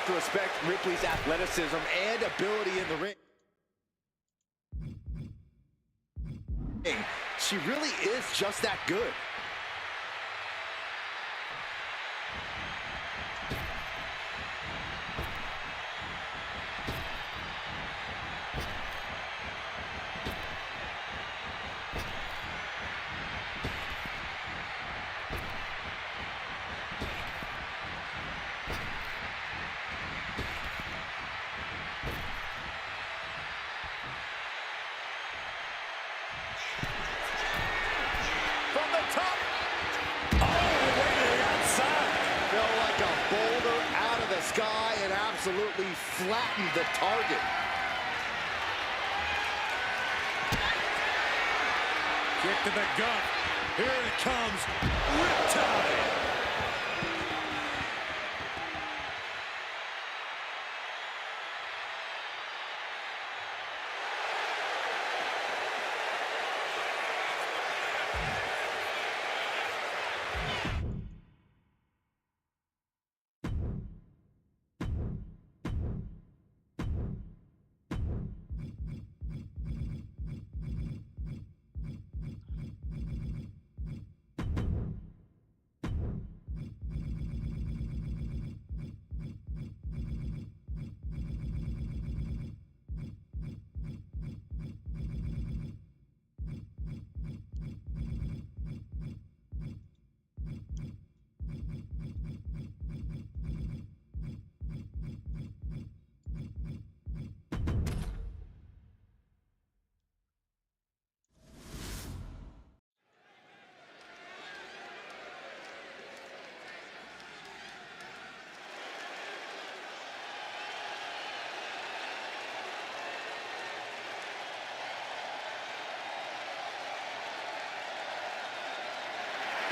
have to respect Ripley's athleticism and ability in the ring. She really is just that good. Sky and absolutely flattened the target. Kick to the gut. Here it comes. Riptide.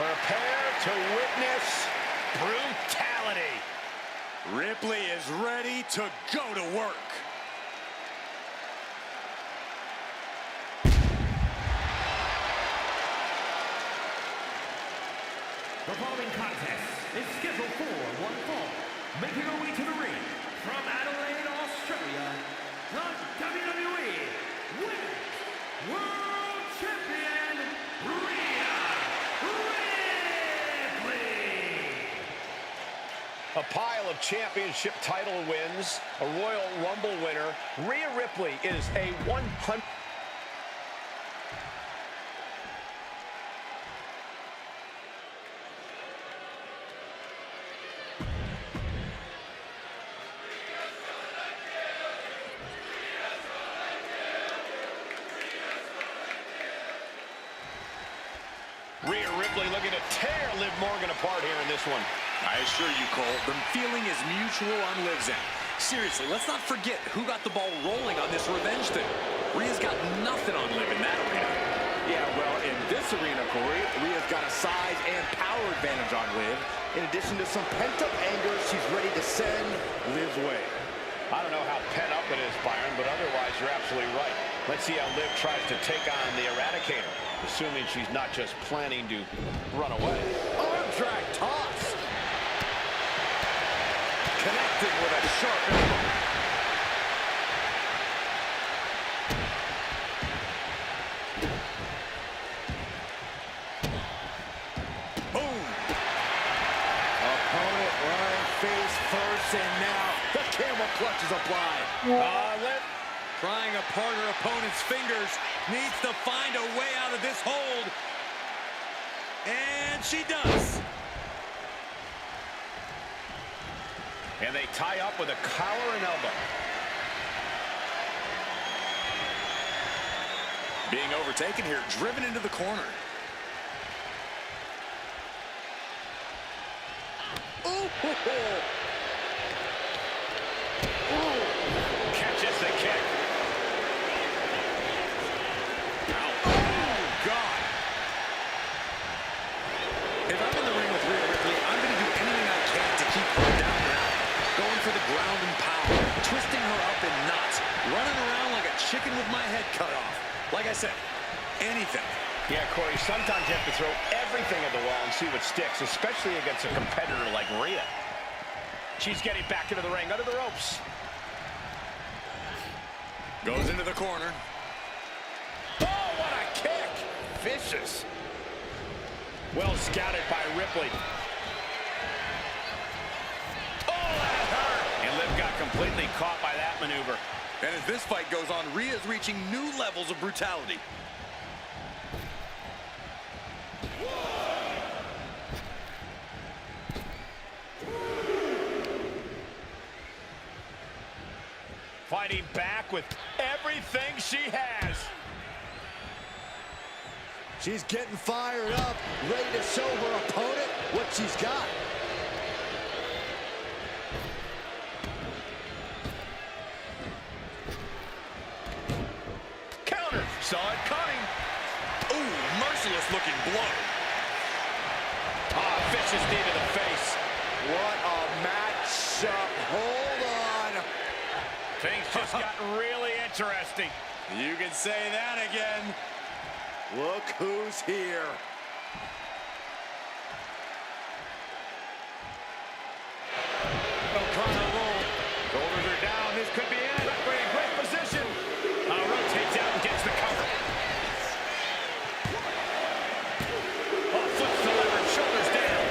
Prepare to witness brutality. Ripley is ready to go to work. The following contest is scheduled for one fall. Making her way to the ring from Adelaide, Australia, the WWE Women's World Champion, A pile of championship title wins, a Royal Rumble winner. Rhea Ripley is a 100... Rhea Ripley looking to tear Liv Morgan apart here in this one. I assure you, Cole, the feeling is mutual on Liv's end. Seriously, let's not forget who got the ball rolling on this revenge thing. Rhea's got nothing on Liv in that arena. Yeah, well, in this arena, Corey, Rhea's got a size and power advantage on Liv. In addition to some pent-up anger, she's ready to send Liv's way. I don't know how pent up it is, Byron, but otherwise you're absolutely right. Let's see how Liv tries to take on the Eradicator, assuming she's not just planning to run away. Arm drag toss. Connecting with a sharp elbow. Boom. Opponent lying face first, and now the camel clutch is applied. Liv, prying apart her opponent's fingers, needs to find a way out of this hold. And she does. And they tie up with a collar and elbow. Being overtaken here, driven into the corner. Ooh. Ooh. Catches the kick. Ow. Oh, God. If I'm in the ring with Rhea Ripley, I'm going to do anything I can to keep her down and out. Going for the ground and pound, twisting her up in knots, running around like a chicken with my head cut off. Like I said, anything. Yeah, Corey, sometimes you have to throw everything at the wall and see what sticks, especially against a competitor like Rhea. She's getting back into the ring, under the ropes. Goes into the corner. Oh, what a kick! Vicious. Well scouted by Ripley. Oh, that hurt! And Liv got completely caught by that maneuver. And as this fight goes on, Rhea's reaching new levels of brutality. Fighting back with everything she has. She's getting fired up, ready to show her opponent what she's got. Counter. Saw it coming. Ooh, merciless looking blow. Ah, vicious knee to the face. What a matchup. Hold on. Things just got really interesting. You can say that again. Look who's here. O'Connor roll. Shoulders are down. This could be it. Referee in great position. Rotates out and gets the cover. Oh, flips the lever. Shoulders down.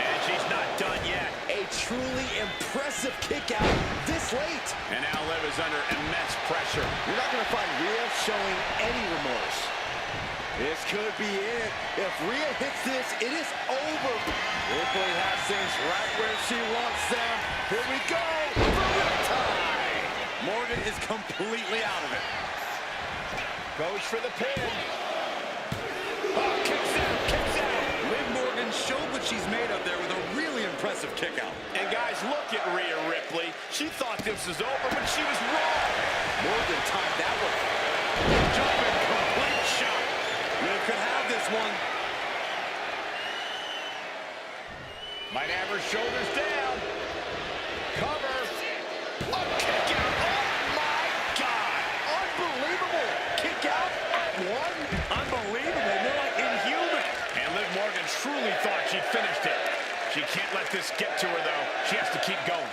And she's not done yet. A truly impressive kick out this late. And now Liv is under immense pressure. You're not going to find Rhea showing any remorse. This could be it. If Rhea hits this, it is over. Ripley has things right where she wants them. Here we go. Tie. Morgan is completely out of it. Goes for the pin. Oh, kicks out, kicks out. Liv Morgan showed what she's made of there with a really impressive kick out. And guys, look at Rhea Ripley. She thought this was over, but she was wrong. Morgan timed that one. Jumping complete shot. Liv could have this one. Might have her shoulders down. Cover. Oh, kick out. Oh, my God. Unbelievable. Kick out at one. Unbelievable. More like inhuman. And Liv Morgan truly thought she'd finished it. She can't let this get to her, though. She has to keep going.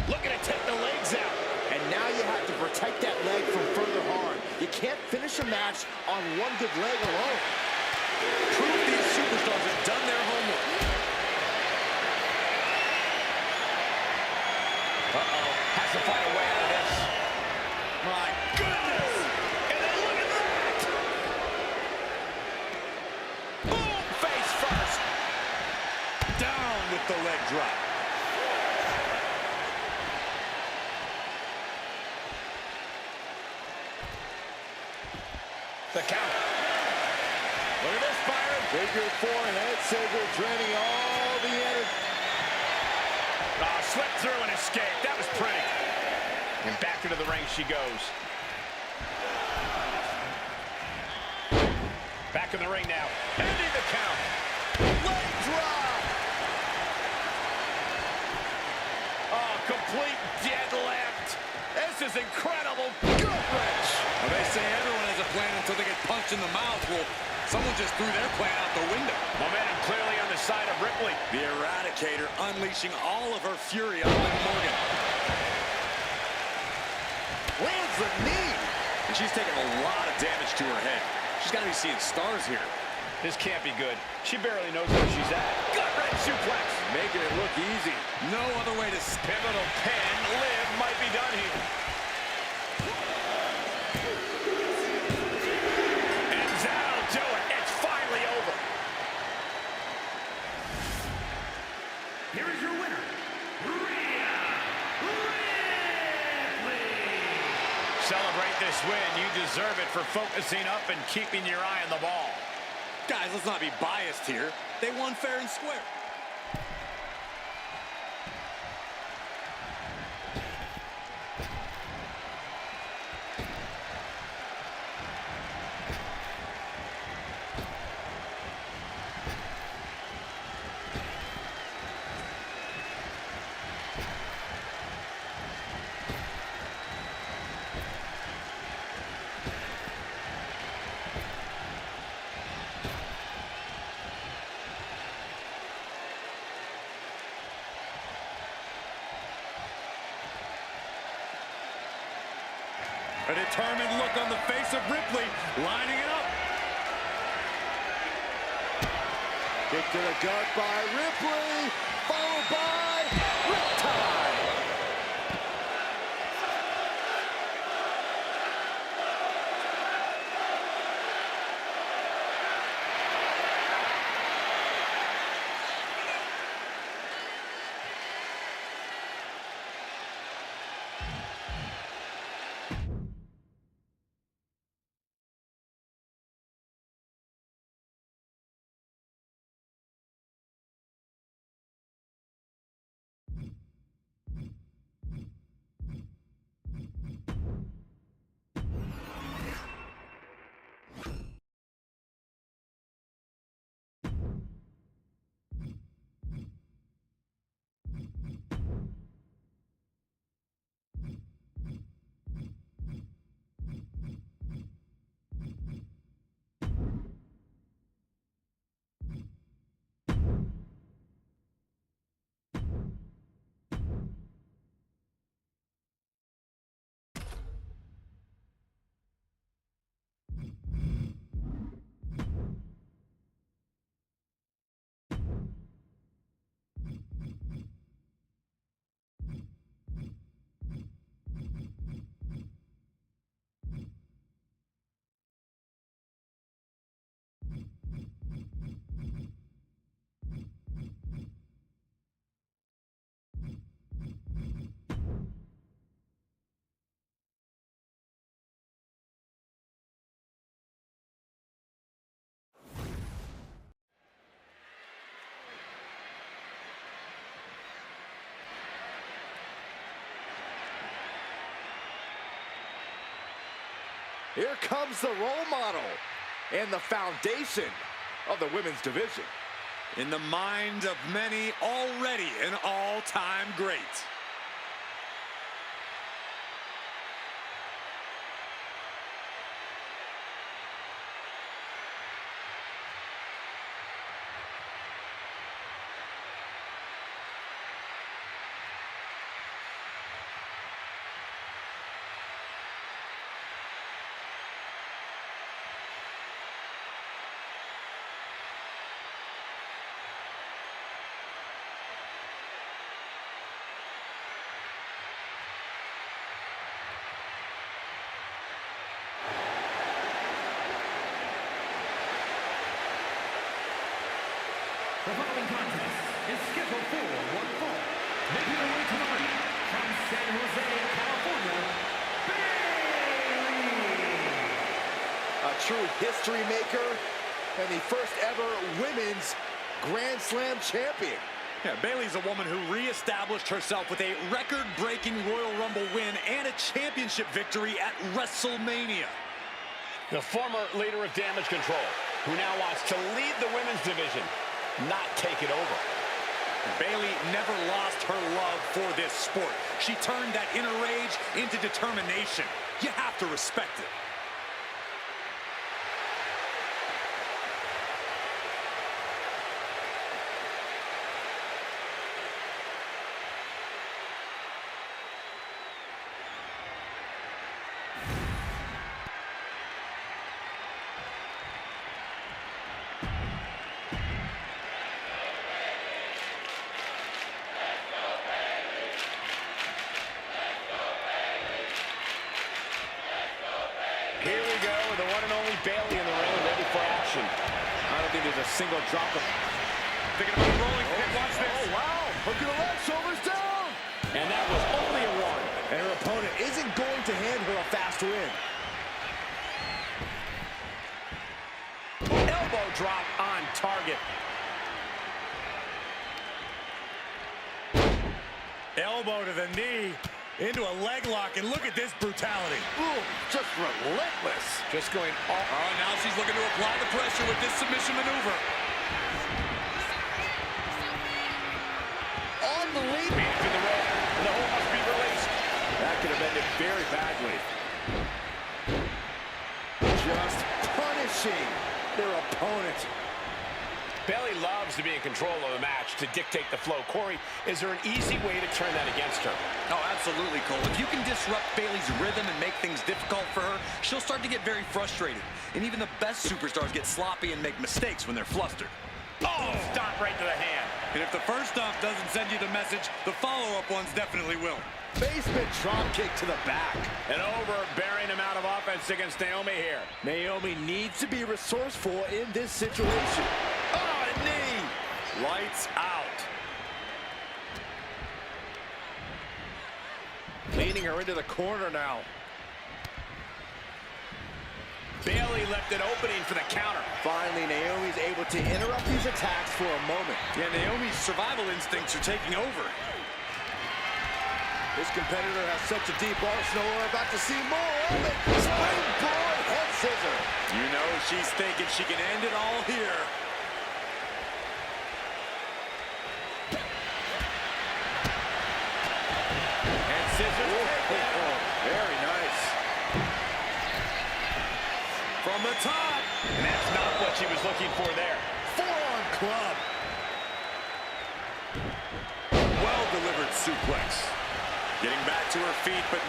Looking to take the legs out. And now you have to protect that leg from further harm. You can't finish a match on one good leg alone. Proof these superstars have done their homework. Uh-oh. Has to find a way out of this. My goodness! And then look at that! Boom! Face first. Down with the leg drop. The count. Look at this, Byron. Figure four and head scissor draining all the energy. Oh, slipped through and escaped. That was pretty. And back into the ring she goes. Back in the ring now. Ending the count. Leg drop. Oh, complete deadlift. This is incredible. Gut wrench. Well, they say everyone has a plan until they get punched in the mouth. Well, someone just threw their plan out the window. Momentum clearly on the side of Ripley. The Eradicator unleashing all of her fury on Liv Morgan. Lands the knee. And she's taking a lot of damage to her head. She's got to be seeing stars here. This can't be good. She barely knows where she's at. Gut wrench suplex. Making it look easy. No other way to... Pivotal pin. Liv might be done here. And that'll do it. It's finally over. Here is your winner, Rhea Ripley. Celebrate this win. You deserve it for focusing up and keeping your eye on the ball. Guys, let's not be biased here. They won fair and square. A determined look on the face of Ripley, lining it up. Kick to the gut by Ripley, followed by Riptide. Here comes the role model and the foundation of the women's division. In the mind of many, already an all-time great. The following contest is scheduled for one fall. Making her way to the ring from San Jose, California, Bayley! A true history maker and the first ever women's Grand Slam champion. Yeah, Bayley's a woman who reestablished herself with a record-breaking Royal Rumble win and a championship victory at WrestleMania. The former leader of Damage Control, who now wants to lead the women's division, not take it over. Bayley never lost her love for this sport. She turned that inner rage into determination. You have to respect it. Here we go, the one and only Bayley in the ring, ready for action. I don't think there's a single drop of... Thinking about rolling pin, watch this. Oh, wow! Look at the leg, shoulders down! And that was only a one. And her opponent isn't going to hand her a fast win. Elbow drop on target. Elbow to the knee, into a leg lock, and look at this brutality. Ooh, just relentless. Just going all... Oh, now she's looking to apply the pressure with this submission maneuver. On the lead. Beat to the rope, and the hold must be released. That could have ended very badly. Just punishing their opponent. Bayley loves to be in control of the match, to dictate the flow. Corey, is there an easy way to turn that against her? Oh, absolutely, Cole. If you can disrupt Bayley's rhythm and make things difficult for her, she'll start to get very frustrated. And even the best superstars get sloppy and make mistakes when they're flustered. Oh, stomp right to the hand. And if the first stomp doesn't send you the message, the follow-up ones definitely will. Basement drop kick to the back. An overbearing amount of offense against Naomi here. Naomi needs to be resourceful in this situation. Oh, a knee! Lights out. Leading her into the corner now. Bayley left an opening for the counter. Finally, Naomi's able to interrupt these attacks for a moment. Yeah, Naomi's survival instincts are taking over. This competitor has such a deep arsenal. We're about to see more of it. Springboard head scissor. You know she's thinking she can end it all here. And scissors. Very nice. From the top. And that's not what she was looking for there. Forearm club. Well-delivered suplex. Getting back to her feet, but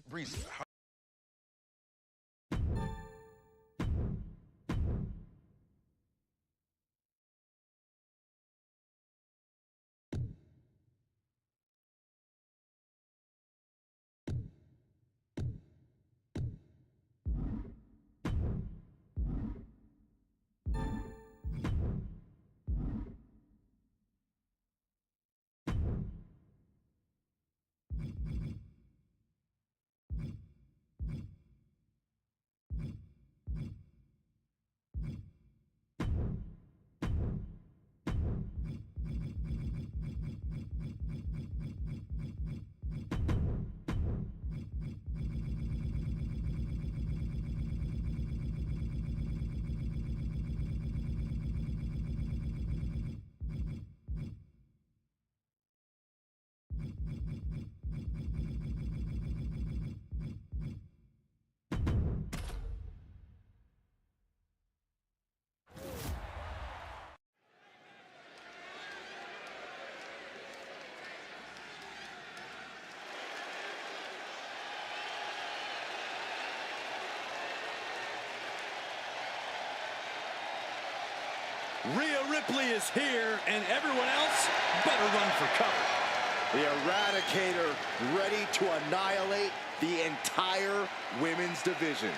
Breezy. Rhea Ripley is here, and everyone else better run for cover. The Eradicator ready to annihilate the entire women's division.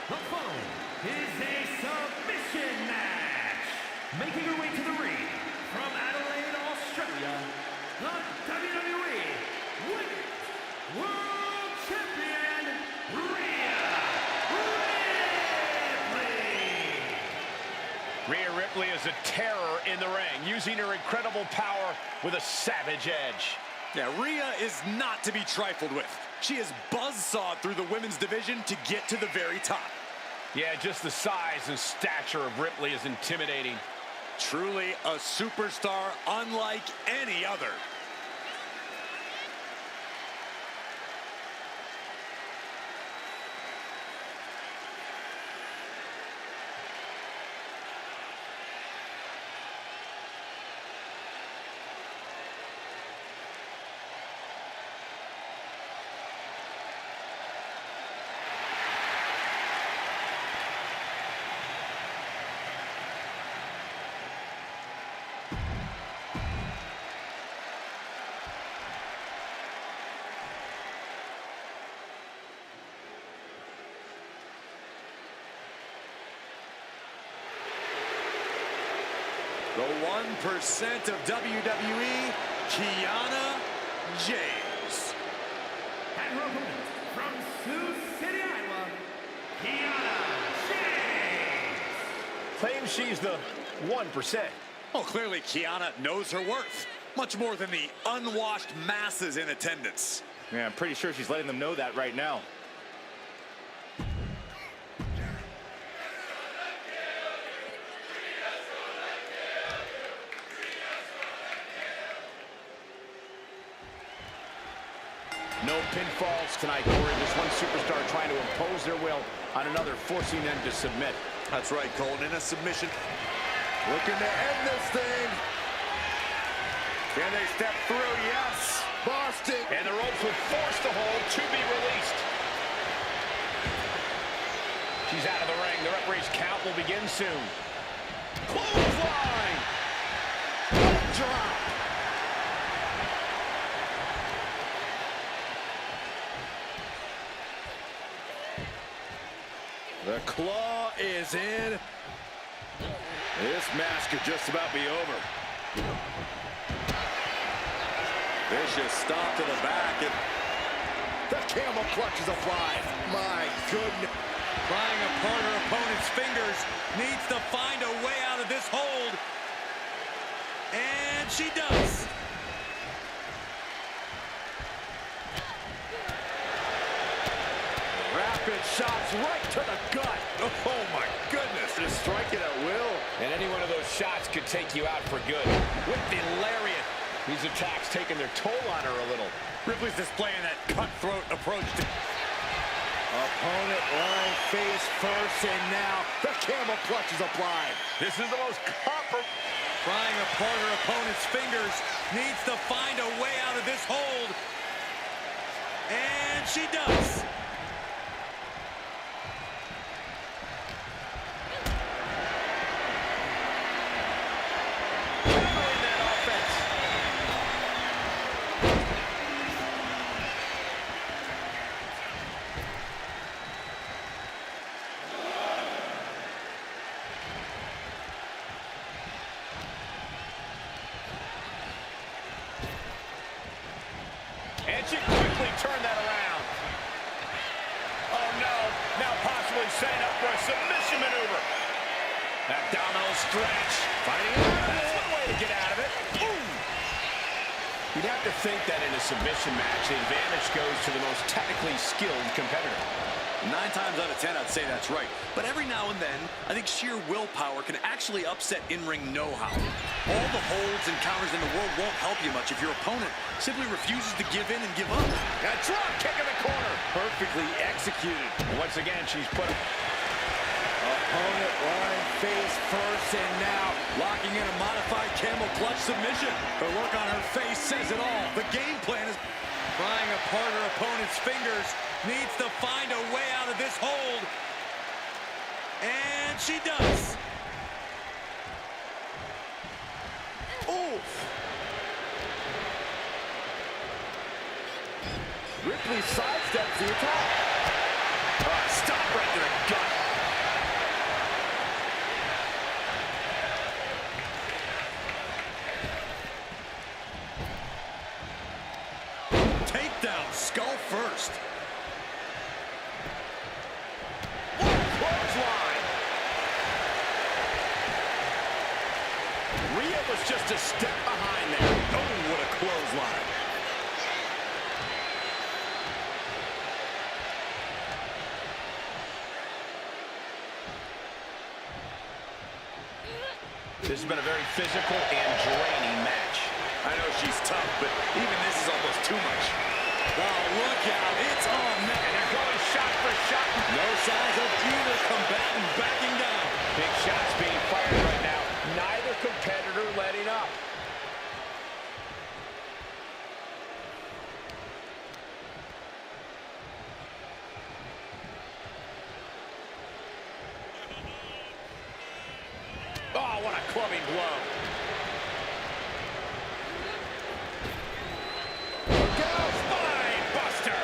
The following is a submission match. Making her way to the ring from Adelaide, Australia, the WWE Women's World Champion, Rhea Ripley. Rhea Ripley is a terror in the ring, using her incredible power with a savage edge. Yeah, Rhea is not to be trifled with. She is buzzsawed through the women's division to get to the very top. Yeah, just the size and stature of Ripley is intimidating. Truly a superstar unlike any other. The 1% of WWE, Kiana James. And her opponent from Sioux City, Iowa, Kiana James. Claims she's the 1%. Oh, clearly Kiana knows her worth. Much more than the unwashed masses in attendance. Yeah, I'm pretty sure she's letting them know that right now. No pinfalls tonight, Corey. This one superstar trying to impose their will on another, forcing them to submit. That's right, Colton. In a submission. Looking to end this thing. Can they step through? Yes. Boston. And the ropes with force to hold to be released. She's out of the ring. The referee's count will begin soon. Clothesline. Drop. The claw is in. This match could just about be over. Vicious stop to the back. And the camel clutch is applied. My goodness. prying apart her opponent's fingers. Needs to find a way out of this hold. And she does. Rapid shots right to the gut. Oh my goodness. Just striking at will. And any one of those shots could take you out for good. With the lariat. These attacks taking their toll on her a little. Ripley's displaying that cutthroat approach to... Opponent lying face first, and now the camel clutch is applied. This is the most Prying apart her opponent's fingers. Needs to find a way out of this hold. And she does. And she quickly turned that around. Oh no, now possibly setting up for a submission maneuver. Abdominal stretch. Fighting out of it. That's one way to get out of it. Boom. You'd have to think that in a submission match, the advantage goes to the most technically skilled competitor. 9 times out of 10, I'd say that's right. But every now and then, I think sheer willpower can actually upset in-ring know-how. All the holds and counters in the world won't help you much if your opponent simply refuses to give in and give up. A drop kick in the corner. Perfectly executed. Once again, she's put... Opponent lying face first, and now Locking in a modified camel clutch submission. The look on her face says it all. The game plan is prying apart her opponent's fingers. Needs to find a way out of this hold. And she does. oof. Ripley sidesteps the attack. Stop right to the gut. just a step behind there. Oh, what a clothesline. This has been a very physical and draining match. I know she's tough, but even this is almost too much. Oh, look out. It's on now. And they're going shot for shot. No signs of either combatant backing down. Big shots being fired right now. Neither competitor letting up. Oh, what a clubbing blow. Spine buster.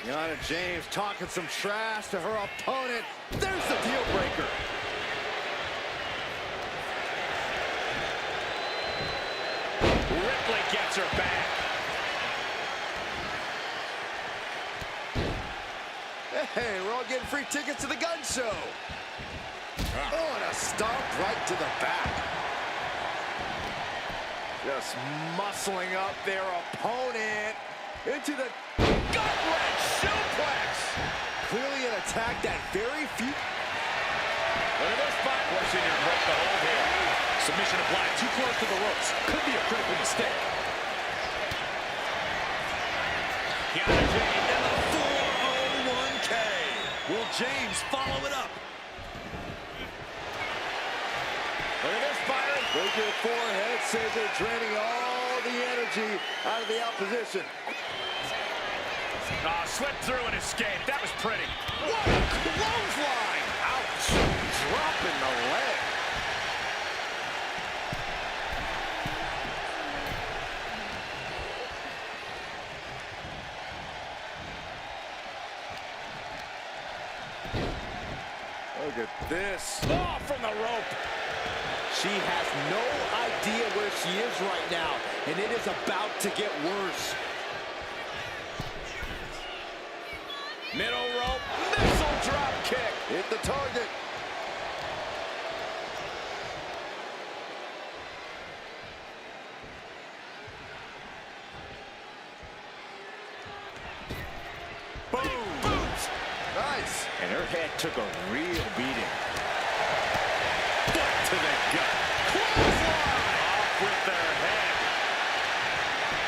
Yana James talking some trash to her opponent. There's the deal breaker. Ripley gets her back. Hey, we're all getting free tickets to the gun show. Oh, and a stomp right to the back. Just muscling up their opponent into the Gut-wrench suplex. clearly an attack that very few. Look at this fight. Forcing her to break the hold here. Submission applied. Too close to the ropes. Could be a critical mistake. Yana James. And the 401k. Will James follow it up? Look at this firing. Figure four head scissor draining all the energy out of the opposition. Oh, slipped through and escaped. That was pretty. What a clothesline. Ouch. Dropping the leg. Look at this. Oh, from the rope. She has no idea where she is right now, and it is about to get worse. Middle rope. Missile drop kick. Hit the target. Boom. Boots. Nice. And her head took a real beating. Foot to the gut. Clothesline. Off with their head.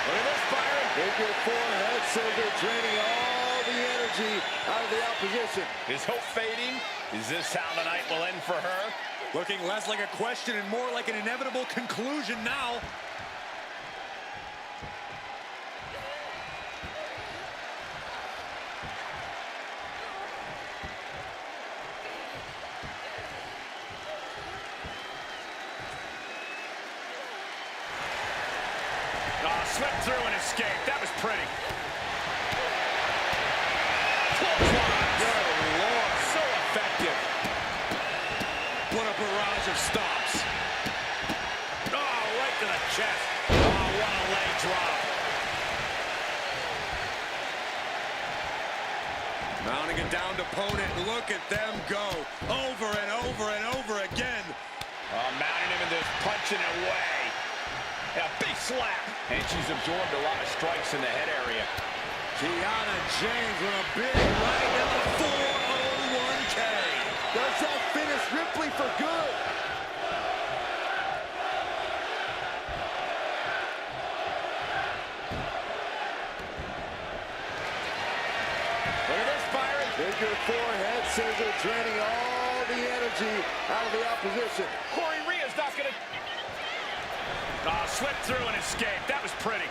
Look at this firing. Figure four head scissor draining all the energy out of the opposition. Is hope fading? Is this how the night will end for her? Looking less like a question and more like an inevitable conclusion now. Oh, slipped through and escaped. That was pretty. Good Lord. So effective. What a barrage of stops. Oh, right to the chest. Oh, what a leg drop. Mounting a downed opponent. Look at them go. Over and over and over again. Oh, mounting him and just punching away. A big slap. And she's absorbed a lot of strikes in the head area. Yana James with a big right in the 401k. Does that finish Ripley for good? Look at this firing. Figure four head scissor draining all the energy out of the opposition. Corey Rhea's not going to... Oh, slipped through and escaped. That was pretty.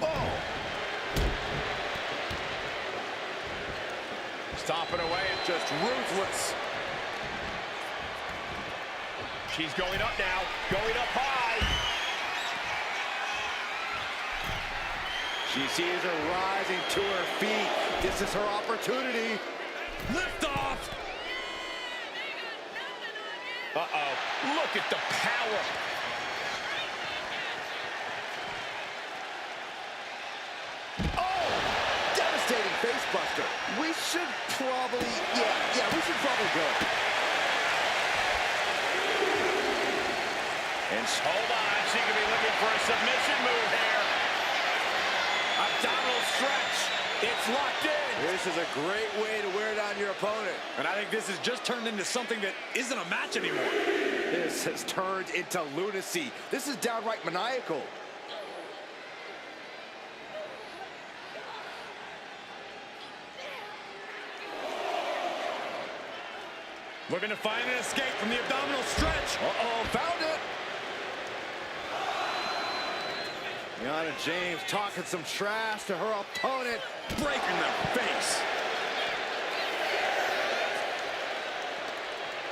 Oh. Stomping away, just ruthless. She's going up now, going up high. She sees her rising to her feet. This is her opportunity. Lift off. Uh-oh, look at the power. We should probably, yeah, we should probably go. And hold on, she could be looking for a submission move here. Abdominal stretch. It's locked in. This is a great way to wear down your opponent. And I think this has just turned into something that isn't a match anymore. This has turned into lunacy. This is downright maniacal. Looking to find an escape from the abdominal stretch. Uh-oh, found it. Kiana James talking some trash to her opponent. Breaking the face.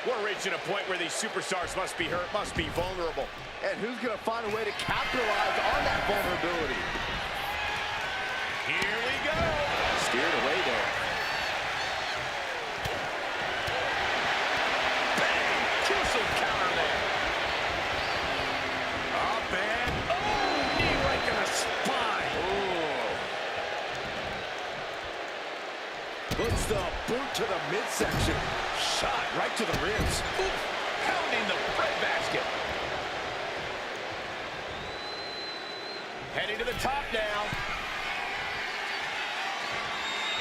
We're reaching a point where these superstars must be hurt, must be vulnerable. And who's going to find a way to capitalize on that vulnerability? Here we go. Steered away there. Bang! Gruesome counter there. Up and knee right to the spine. Puts the boot to the midsection. Shot right to the ribs. Pounding the breadbasket. Heading to the top now.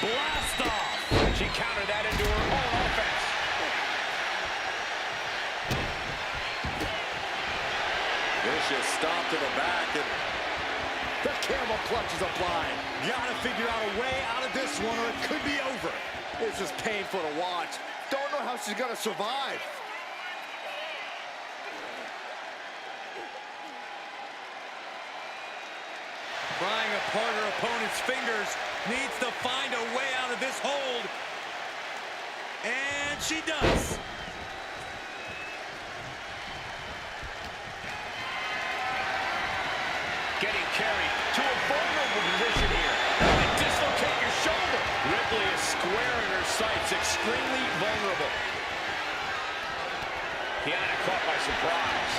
Blast off. She countered that into her own offense. Vicious stomp to the back. And the camel clutch is applied. gotta figure out a way out of this one or it could be over. This is painful to watch. Don't know how she's gonna survive. Prying apart her opponent's fingers, needs to find a way out of this hold. And she does. Getting carried to a vulnerable position here. And dislocate your shoulder. Ripley is squaring her sights, extremely vulnerable. Kiana caught by surprise.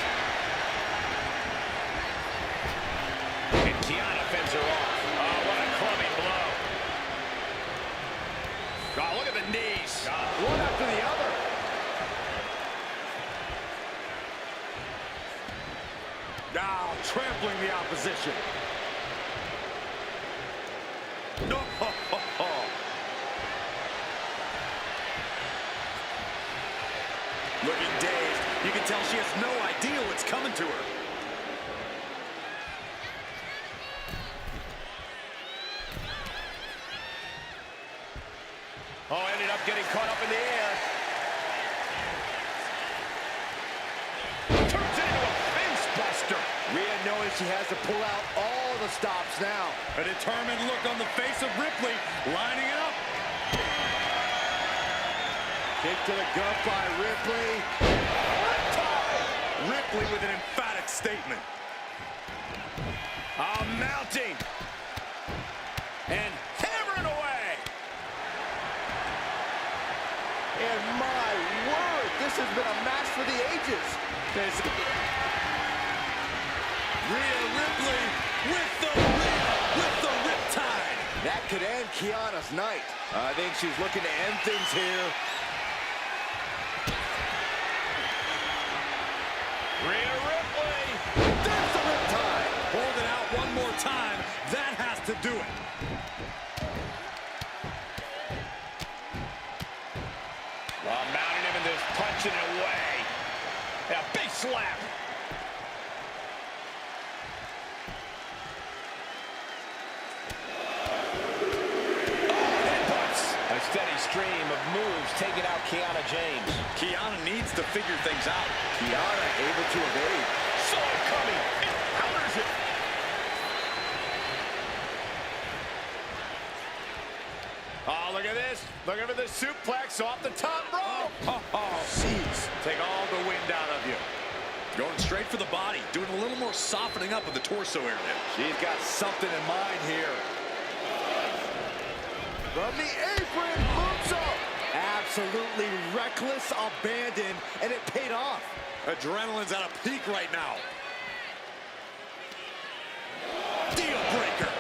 And Kiana fends her off. Oh, what a clubbing blow. Oh, look at the knees. One after the other. Now trampling the opposition. No. Looking dazed. You can tell she has no idea what's coming to her. Oh, ended up getting caught up in the air. Turns it into a fence buster. Rhea knowing she has to pull out all the stops now. A determined look on the face of Ripley, lining it up. Kick to the gut by Ripley. Ripley with an emphatic statement. Mounting. And hammering away. And my word, this has been a match for the ages. Rhea Ripley with the riptide. That could end Kiana's night. I think she's looking to end things here. Rhea Ripley. There's the riptide. Hold it out one more time. That has to do it. Mounting him in this, punching it away. Yeah, big slap. A steady stream of moves taking out Kiana James. Kiana needs to figure things out. Kiana able to evade. Saw it coming and counters it. Oh, look at this. Look at this suplex off the top rope. Oh, jeez. Take all the wind out of you. Going straight for the body, doing a little more softening up of the torso area. She's got something in mind here. From the apron, moonsault. Absolutely reckless abandon, and it paid off. Adrenaline's at a peak right now. Deal breaker.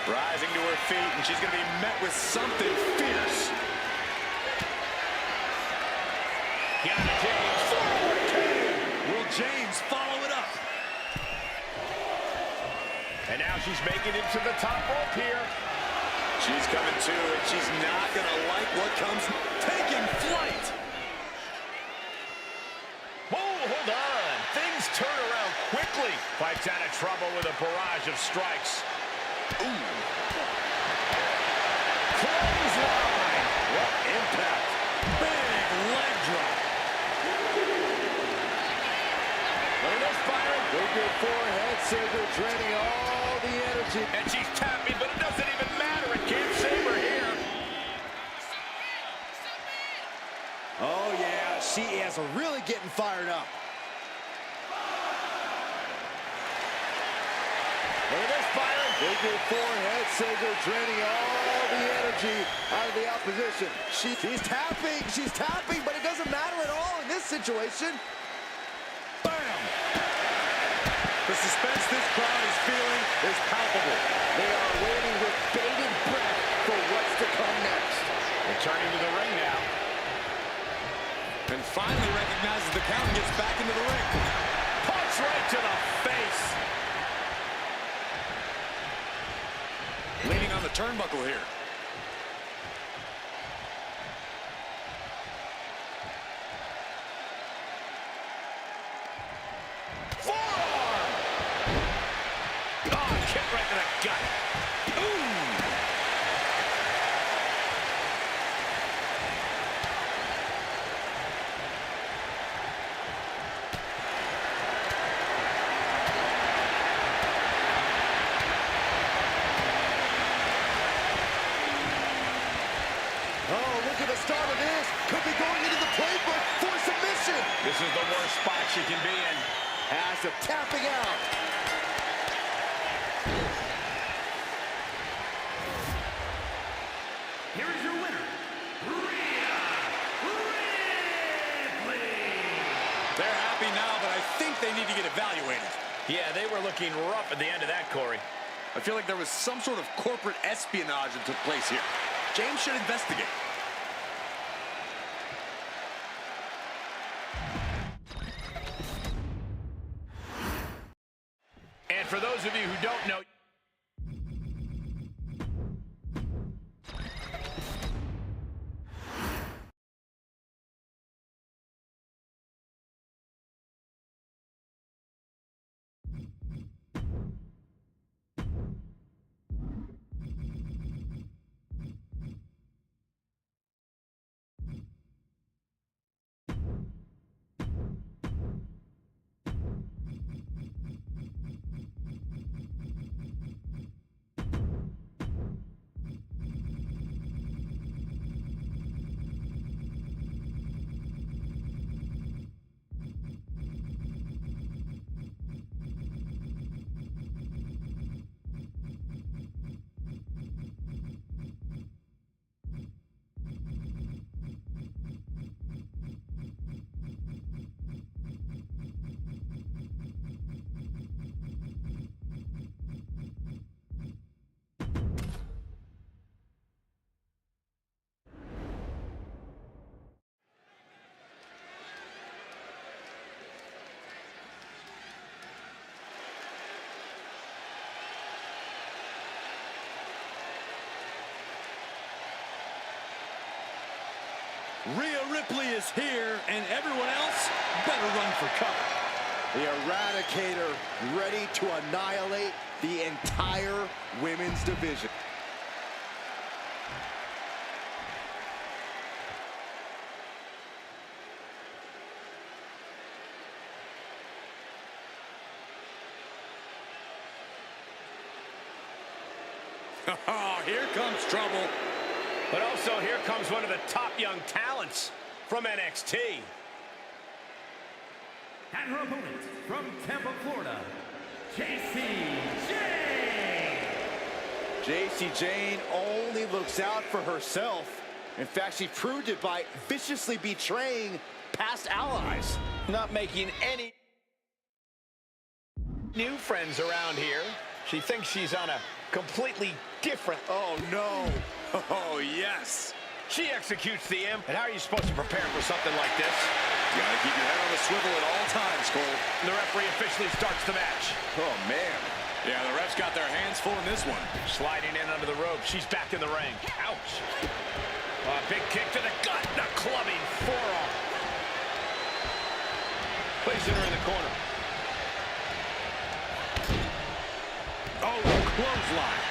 Rising to her feet, and she's going to be met with something fierce. Kiana James, forward kick. Will James follow it up? And now she's making it to the top rope here. She's coming to, and she's not going to like what comes. Taking flight. Oh, hold on. Things turn around quickly. Fight's out of trouble with a barrage of strikes. Ooh. Clothesline. What impact. Big leg drop. Look at this, Byron. Good forehead scissor, draining all the energy. And she's tapping, but it doesn't even matter. It can't save her here. Oh, yeah, she is really getting fired up. Look at this, Byron. Big forehead scissor, draining all the energy out of the opposition. She's tapping, but it doesn't matter at all in this situation. Bam! The suspense this crowd is feeling is palpable. They are waiting with bated breath for what's to come next. Returning to the ring now. And finally recognizes the count and gets back into the ring. Punch right to the face. Leaning on the turnbuckle here. Forearm. Oh, kick right to the gut. Oh, look at the start of this. Could be going into the playbook for submission. This is the worst spot she can be in. As of tapping out. Here is your winner, Rhea Ripley. They're happy now, but I think they need to get evaluated. Yeah, they were looking rough at the end of that, Corey. I feel like there was some sort of corporate espionage that took place here. James should investigate. And for those of you who don't know, Rhea Ripley is here, and everyone else better run for cover. The Eradicator ready to annihilate the entire women's division. Oh, here comes trouble. but also here comes one of the top young talents from NXT. And her opponent from Tampa, Florida, Jacy Jayne. Jacy Jayne only looks out for herself. In fact, she proved it by viciously betraying past allies. Not making any new friends around here. She thinks she's on a completely different. Oh, no. Oh, yes. She executes the imp. And how are you supposed to prepare for something like this? You gotta keep your head on the swivel at all times, Cole. The referee officially starts the match. Oh, man. Yeah, the ref's got their hands full in this one. Sliding in under the rope. She's back in the ring. Ouch. A big kick to the gut. And a clubbing forearm. Placing her in the corner. Oh, clothesline.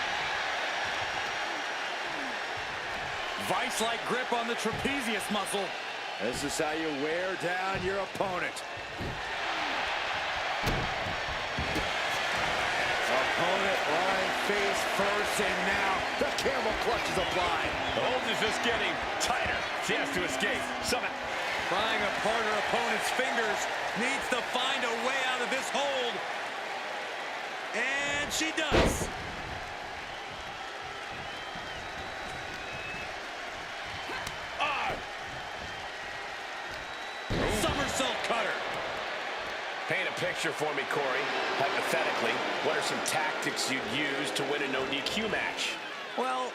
Vice-like grip on the trapezius muscle. This is how you wear down your opponent. Opponent lying face first, and now the camel clutch is applied. The hold is just getting tighter. She has to escape. Somehow. Prying apart her opponent's fingers. Needs to find a way out of this hold. And she does. Somersault cutter. Paint a picture for me, Corey. Hypothetically, what are some tactics you'd use to win a no DQ match? Well,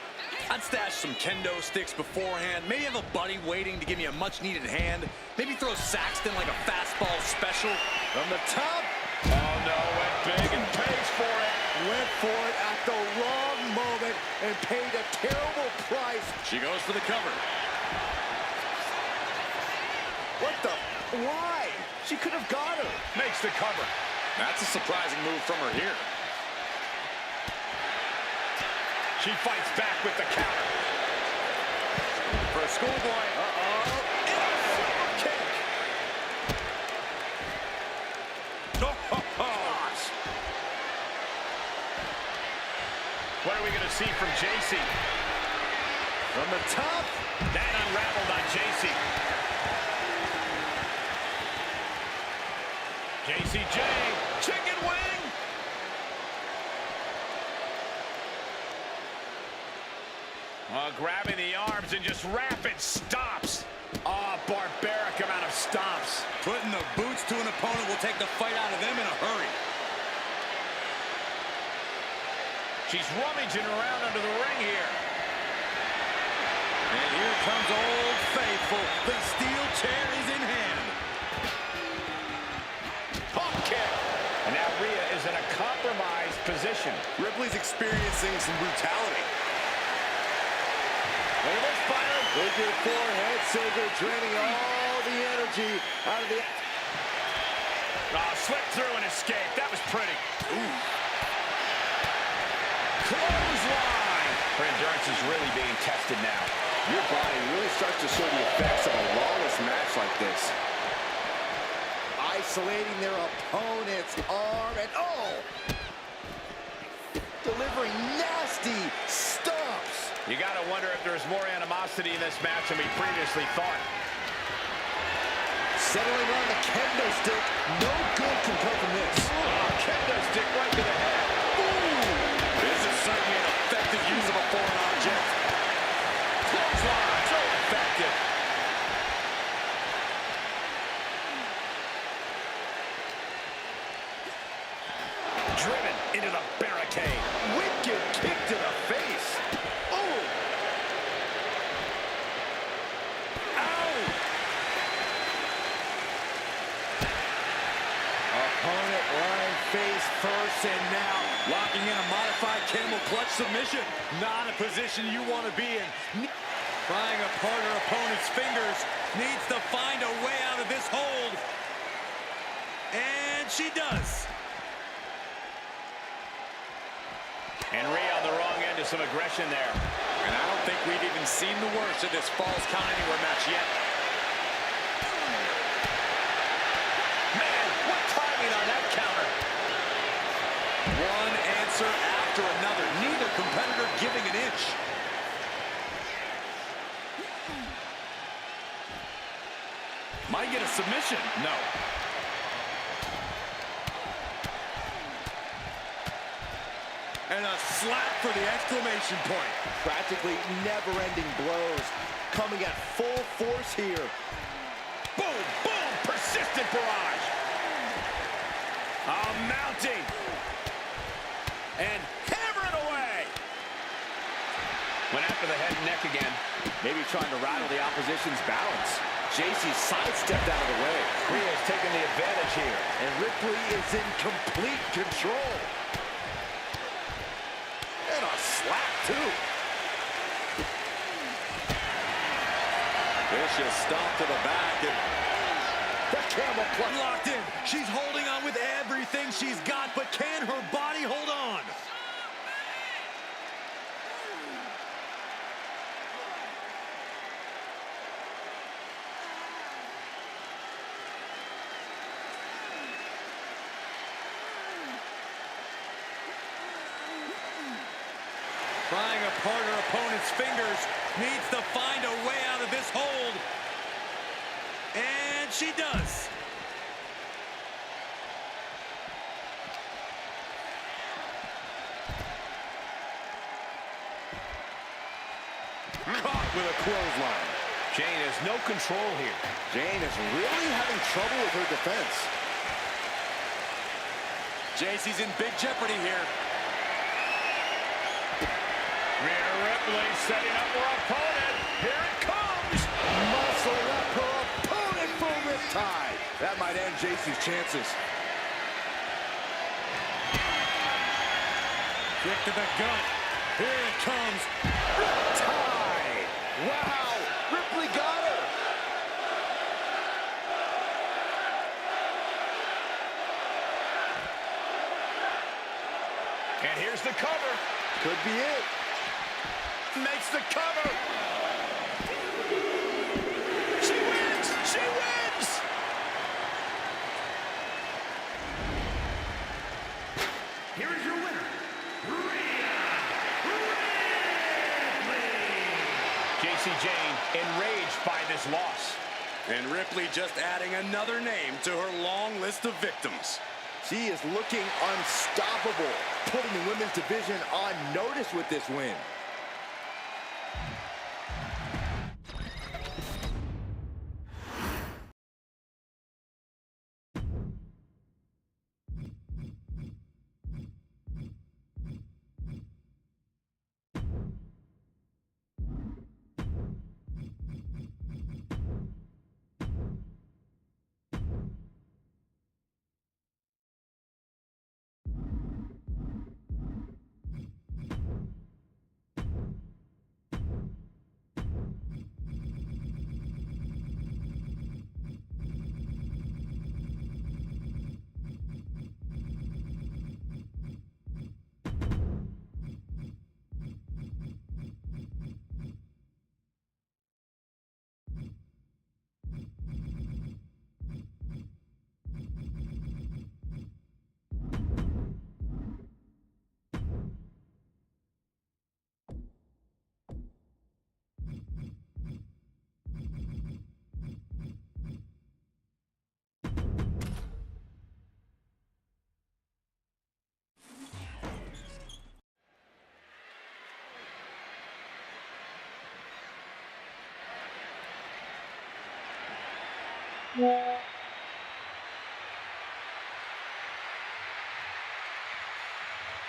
I'd stash some kendo sticks beforehand. Maybe have a buddy waiting to give me a much-needed hand. Maybe throw Saxton like a fastball special. From the top. Oh, no, went big and pays for it. Went for it at the wrong moment and paid a terrible price. She goes for the cover. What the? Why? She could have got her. Makes the cover. That's a surprising move from her here. She fights back with the counter. For a schoolboy. Uh-oh. Kick. Gosh. What are we going to see from JC? From the top. That unraveled on JC. JCJ, chicken wing. Grabbing the arms and just rapid stomps. Barbaric amount of stomps. Putting the boots to an opponent will take the fight out of them in a hurry. She's rummaging around under the ring here. And here comes Old Faithful. The steel chair is in hand. Pump kick. And now Rhea is in a compromised position. Ripley's experiencing some brutality. Look at this fire. Wicked forehead saver, draining all the energy out of the... Slipped through and escaped. That was pretty. Ooh. Clothesline. Her endurance is really being tested now. Your body really starts to show the effects of a lawless match like this. Isolating their opponent's arm and delivering nasty stomps. You got to wonder if there's more animosity in this match than we previously thought. Settling on the kendo stick. No good can come from this. Kendo stick right to the head. This is certainly an effective use of a foreign object. Clothesline. So effective. Driven into the barricade. Wicked kick to the face. Oh! Ow! Opponent lying face first, and now Locking in a modified camel clutch submission. Not a position you want to be in. Prying apart her opponent's fingers. Needs to find a way out of this hold. And she does. And Rhea on the wrong end of some aggression there. And I don't think we've even seen the worst of this Falls Count Anywhere match yet. Man, what timing on that counter. One answer after another. Neither competitor giving an inch. Might get a submission. No. And a slap for the exclamation point. practically never-ending blows coming at full force here. Boom, boom, persistent barrage. Mounting. And hammer it away. to the head and neck again. Maybe trying to rattle the opposition's balance. JC sidestepped out of the way. Rhea's taking the advantage here. And Ripley is in complete control. And a slap, too. Vicious stomp to the back. And the camel clutch. locked in. She's holding on with everything she's got, but can her body hold on? Prying apart her opponent's fingers, needs to find a way out of this hold. And she does. Caught with a clothesline. Jane has no control here. Jane is really having trouble with her defense. JC's in big jeopardy here. Rhea Ripley setting up her opponent. Here it comes. Muscling up her opponent for a riptide. That might end JC's chances. Kick to the gut. Here it comes. Riptide. Wow. Ripley got her. And here's the cover. Could be it. Makes the cover. She wins. She wins. Here is your winner, Rhea Ripley. JC Jane enraged by this loss. And Ripley just adding another name to her long list of victims. She is looking unstoppable, putting the women's division on notice with this win.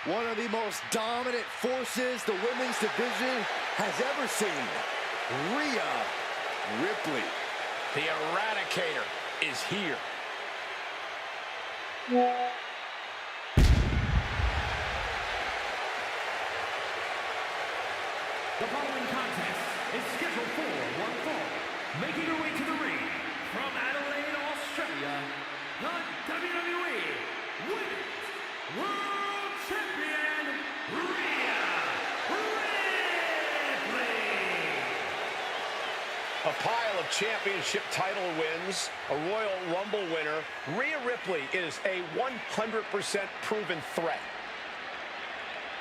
One of the most dominant forces the women's division has ever seen. Rhea Ripley. The Eradicator is here. The following contest is scheduled for one fall. Making her way to the ring from Adelaide, Australia, the WWE Women's World Champion, Rhea Ripley. A pile of championship title wins, a Royal Rumble winner. Rhea Ripley is a 100% proven threat.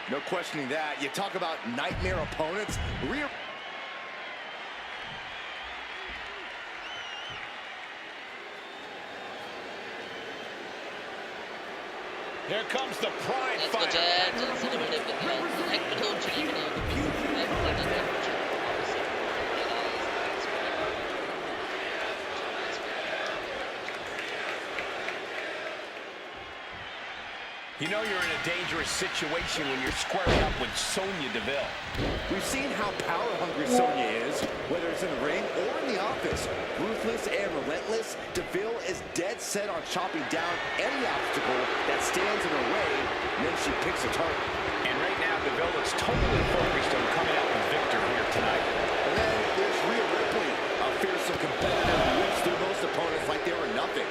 No questioning that. You talk about nightmare opponents. Rhea. Here comes the Pride Let's go Fighter. Jets and celebrate it with the next platoon chief. You know you're in a dangerous situation when you're squaring up with Sonya Deville. We've seen how power-hungry Sonya is, whether it's in the ring or in the office. Ruthless and relentless, Deville is dead set on chopping down any obstacle that stands in her way, and then she picks a target. And right now, Deville looks totally focused on coming out the victor here tonight. And then there's Rhea Ripley, a fearsome competitor who whips through most opponents like they were nothing.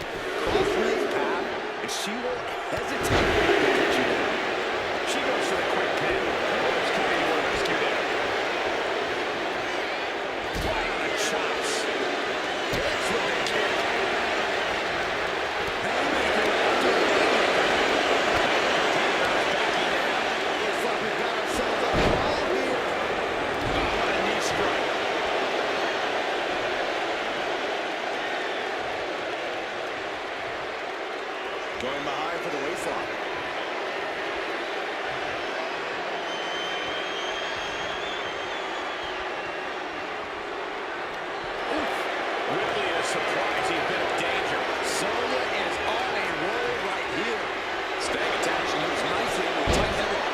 Cross Rhea's path, and she won't hesitate to put you down. She goes for the quick pin. Rhodes coming to her rescue there. Right on the chops. Hits with the kick. Haymaker after haymaker. Looks like we've got ourselves a brawl here. Oh, what a knee strike. Going behind for the waistlock. Ripley in a surprising bit of danger. Sonya is on a roll right here. Staying attached, she moves nicely into a tight headlock.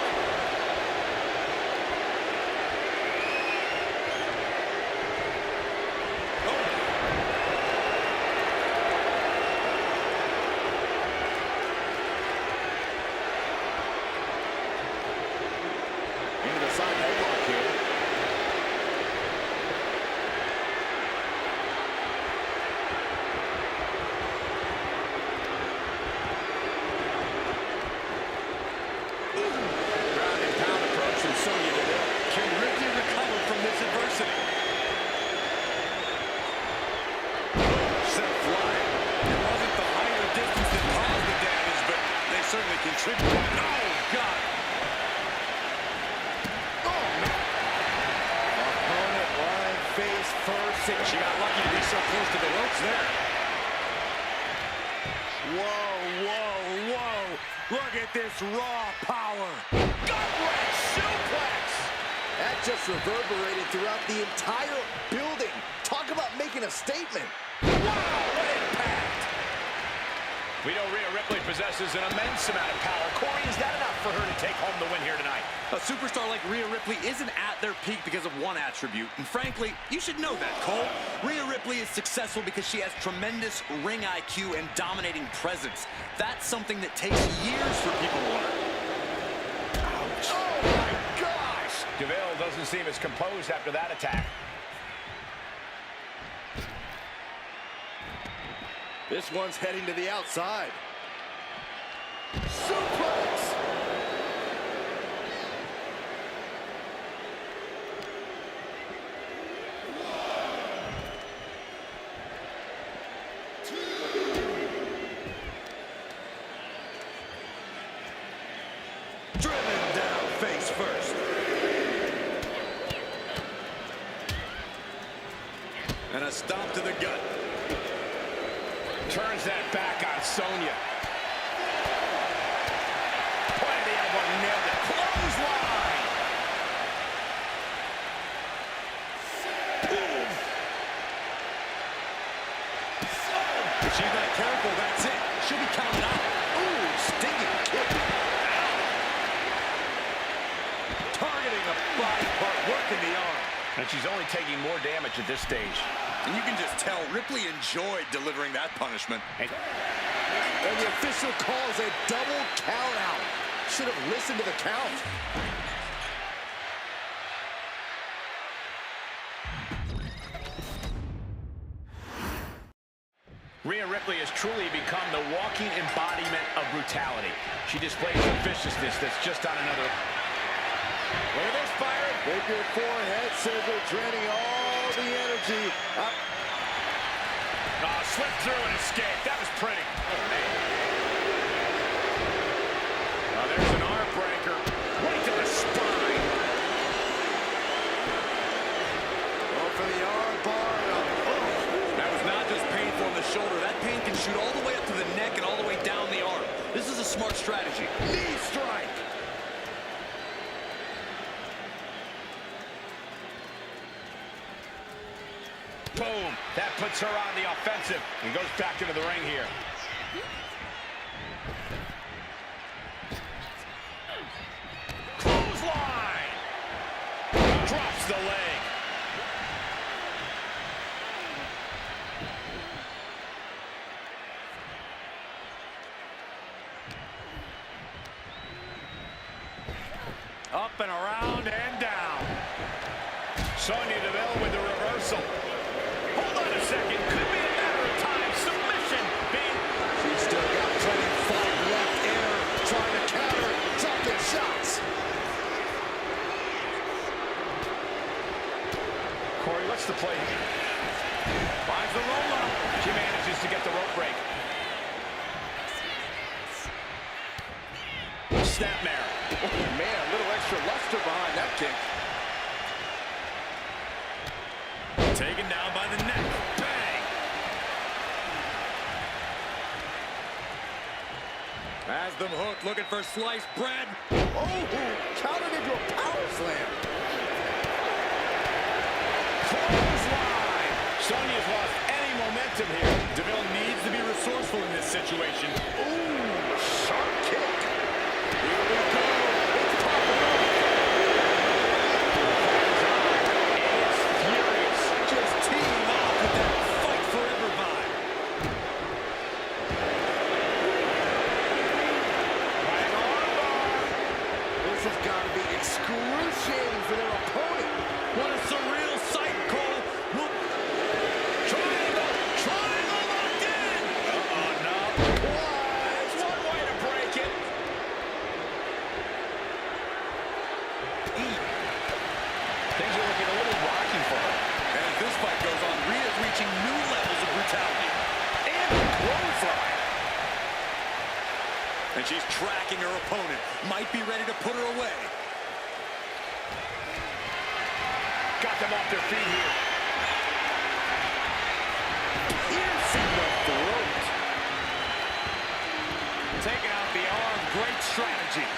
Into the side headlock here. Ground and pound approach from Sonya Deville. Can Ripley recover from this adversity? Seth flying. It wasn't the height or distance that caused the damage, but they certainly contributed. Oh, God. Opponent lying face first. And She got lucky to be so close to the ropes there. whoa, whoa, whoa. Look at this raw power. Gut-wrench suplex. That just reverberated throughout the entire building. Talk about making a statement. Wow, what impact. We know Rhea Ripley possesses an immense amount of power. Corey, is that enough for her to take home the win here tonight? A superstar like Rhea Ripley isn't at their peak because of one attribute. And frankly, you should know that, Cole. Rhea Ripley is successful because she has tremendous ring IQ and dominating presence. That's something that takes years for people to learn. Oh, my gosh. Deville doesn't seem as composed after that attack. This one's heading to the outside. Suplex! Driven down face first. And a stomp to the gut. Turns that back on Sonya. Point of the elbow, nailed it. Clothesline. If she's not careful, that's it. She'll be counted out. Ooh, stinging kick. Targeting a body part, working the arm. And she's only taking more damage at this stage. And you can just tell Ripley enjoyed delivering that punishment. And the official calls a double count out. Should have listened to the count. Rhea Ripley has truly become the walking embodiment of brutality. She displays a viciousness that's just on another. Look at this, Byron. Figure four head scissor, draining all the energy. Slipped through and escaped. That was pretty. There's an arm breaker. Right to the spine. Go for the arm bar. That was not just painful in the shoulder. That pain can shoot all the way up to the neck and all the way down the arm. This is a smart strategy. Knee strike. Boom. That puts her on the offensive and goes back into the ring here. Drops the leg. Up and around and down. Sonya Deville with the reversal. Hold on a second. Could be a matter of time. Submission being... She's still got plenty of fight left in her. Trying to counter. Dropping shots. Corey, what's the play here? Finds the roll-up. She manages to get the rope break. Snapmare. Oh, man, a little extra luster behind that kick. Taken down by the neck. Bang! Has them hooked, looking for sliced bread. Oh, countered into a power slam. Clothesline! Sonya's lost any momentum here. Deville needs to be resourceful in this situation. Ooh, sharp kick. Here we go. It's top of It's furious. Just teeing off with that fight forever vibe. Right armbar. This has got to be excruciating for their opponent. What a surreal sight, Cole. Triangle locked in. No. There's one way to break it. Things are looking a little rocky for her. And as this fight goes on, Rhea's reaching new levels of brutality. And a clothesline. And she's tracking her opponent. Might be ready to put her away. Got them off their feet here. Piercing the throat. Taking out the arm, great strategy.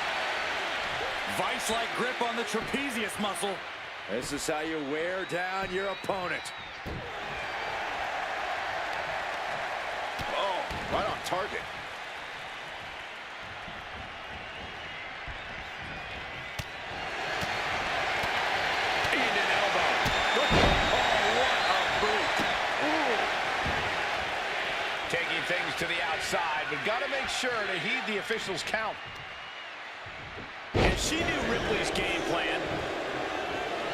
Vice-like grip on the trapezius muscle. This is how you wear down your opponent. Oh, right on target. And an elbow. Oh, what a boot. Ooh. Taking things to the outside, but got to make sure to heed the officials' count. And she knew Ripley's game plan.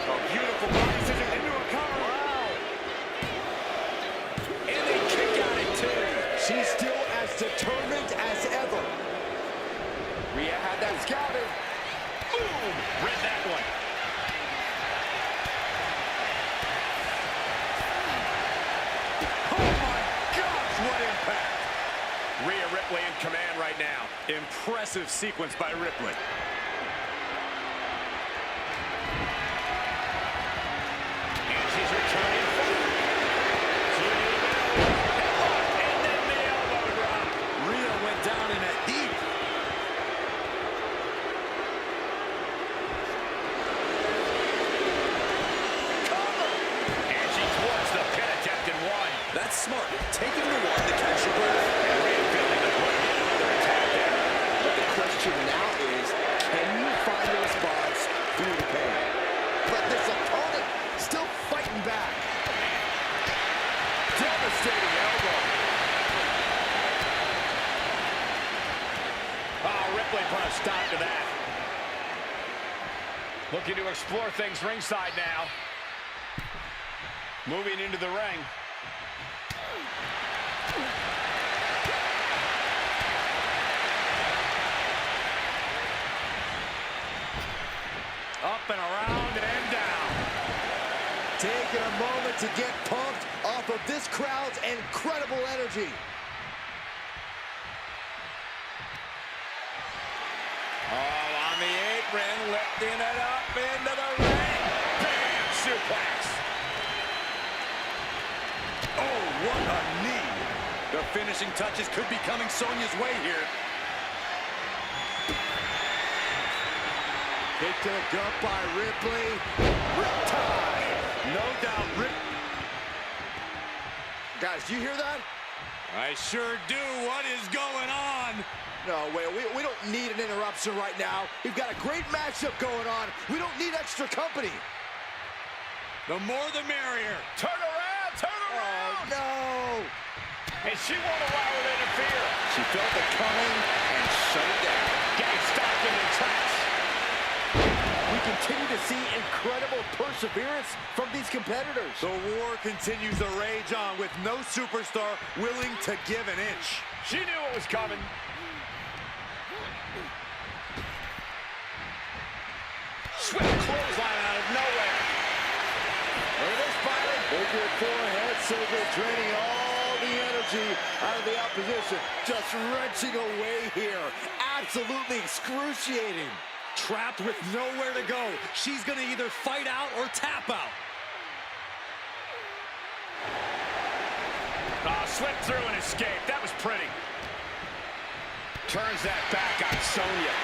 A beautiful body scissors into a cover. Wow. And they kick out at two. She's still as determined as ever. Rhea had that scouted. Boom! Read that one. Oh my gosh, what impact! Rhea Ripley in command right now. Impressive sequence by Ripley. And she's returning forward. And then the elbow drop. Rhea went down in a heap. And she thwarts the pin attempt in one. That's smart. Taking the one to catch your breath. And Rhea failing to put in another attack there. But the question now is, can you find a response through the pain? But this opponent still fighting back. Devastating elbow. Oh, Ripley put a stop to that. Looking to explore things ringside now. Moving into the ring. Up and around and down. Taking a moment to get pumped off of this crowd's incredible energy. Oh, on the apron, lifting it up into the ring. Bam! Suplex. Oh, what a knee. The finishing touches could be coming Sonya's way here. Kick to the gut by Ripley. Riptide. No doubt, Guys, do you hear that? I sure do. What is going on? No, wait, we don't need an interruption right now. We've got a great matchup going on. We don't need extra company. The more the merrier. Turn around, turn around. Oh, no. And she won't allow her to interfere. She felt it coming and shut it down. Getting stopped in the tracks. We continue to see incredible perseverance from these competitors. The war continues to rage on with no superstar willing to give an inch. She knew it was coming. Swift clothesline out of nowhere. Look at this, Byron. Figure forehead saver, draining all the energy out of the opposition. Just wrenching away here. Absolutely excruciating. Trapped with nowhere to go. She's going to either fight out or tap out. Oh, slipped through and escaped. That was pretty. Turns that back on Sonya.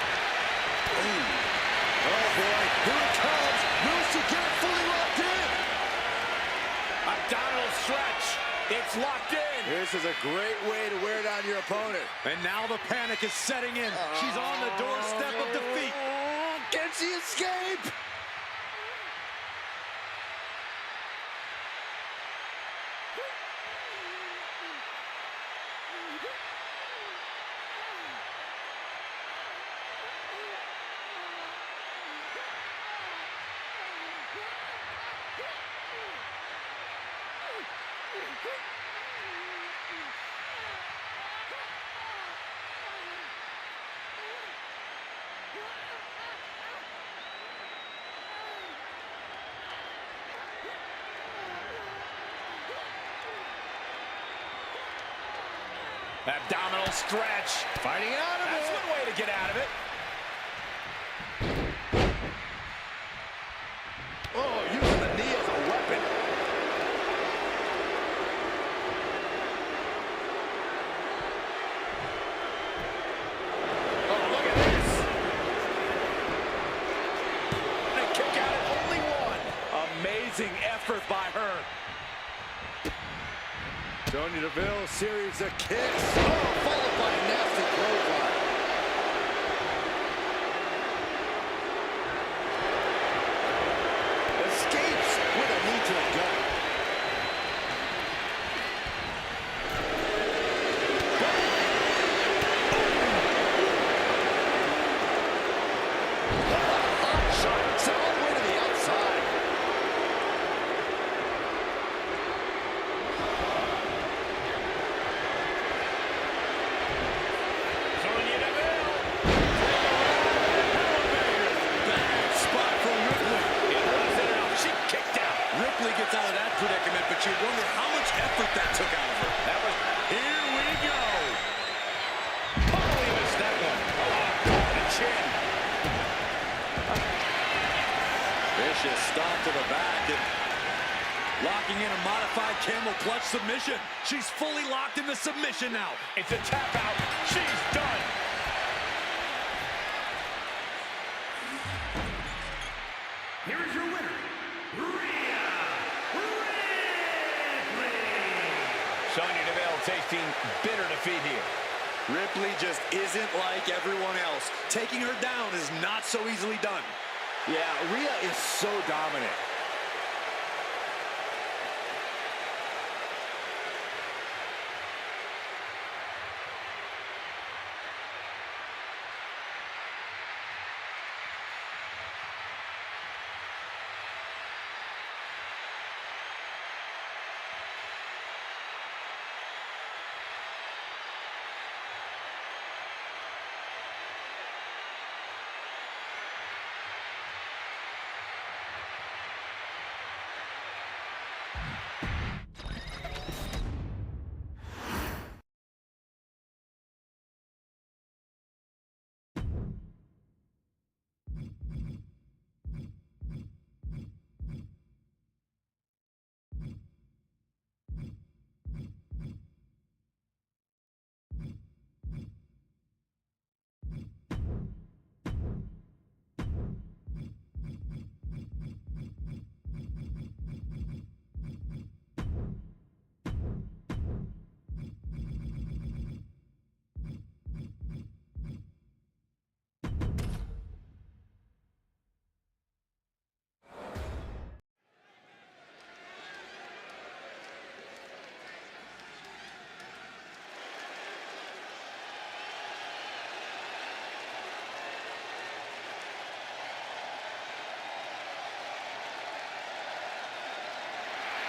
Oh, boy. Here it comes. Will she get it fully locked in? Abdominal stretch. It's locked in. This is a great way to wear down your opponent. And now the panic is setting in. She's on the doorstep of defeat. Can she escape? Abdominal stretch. Fighting out of it. That's one way to get out of it. Oh, using the knee as a weapon. Oh, look at this. And a kick out at only one. Amazing effort by her. Sonya Deville, series of kicks. Oh, followed by a nasty clothesline. Escapes with a knee to the gut. Hot shot, sent all the way to the outside. Sonya Deville. Bad spot for Ripley. It wasn't enough. She kicked out. Ripley gets out of that predicament, but you wonder how much effort that took out of her. That was... Here we go. Totally missed that one. Oh, caught the chin. Vicious stomp to the back and locking in a modified camel clutch submission. She's fully locked in the submission now. It's a tap out. She's done. Here is your winner, Rhea Ripley. Sonya Deville tasting bitter defeat here. Ripley just isn't like everyone else. Taking her down is not so easily done. Yeah, Rhea is so dominant.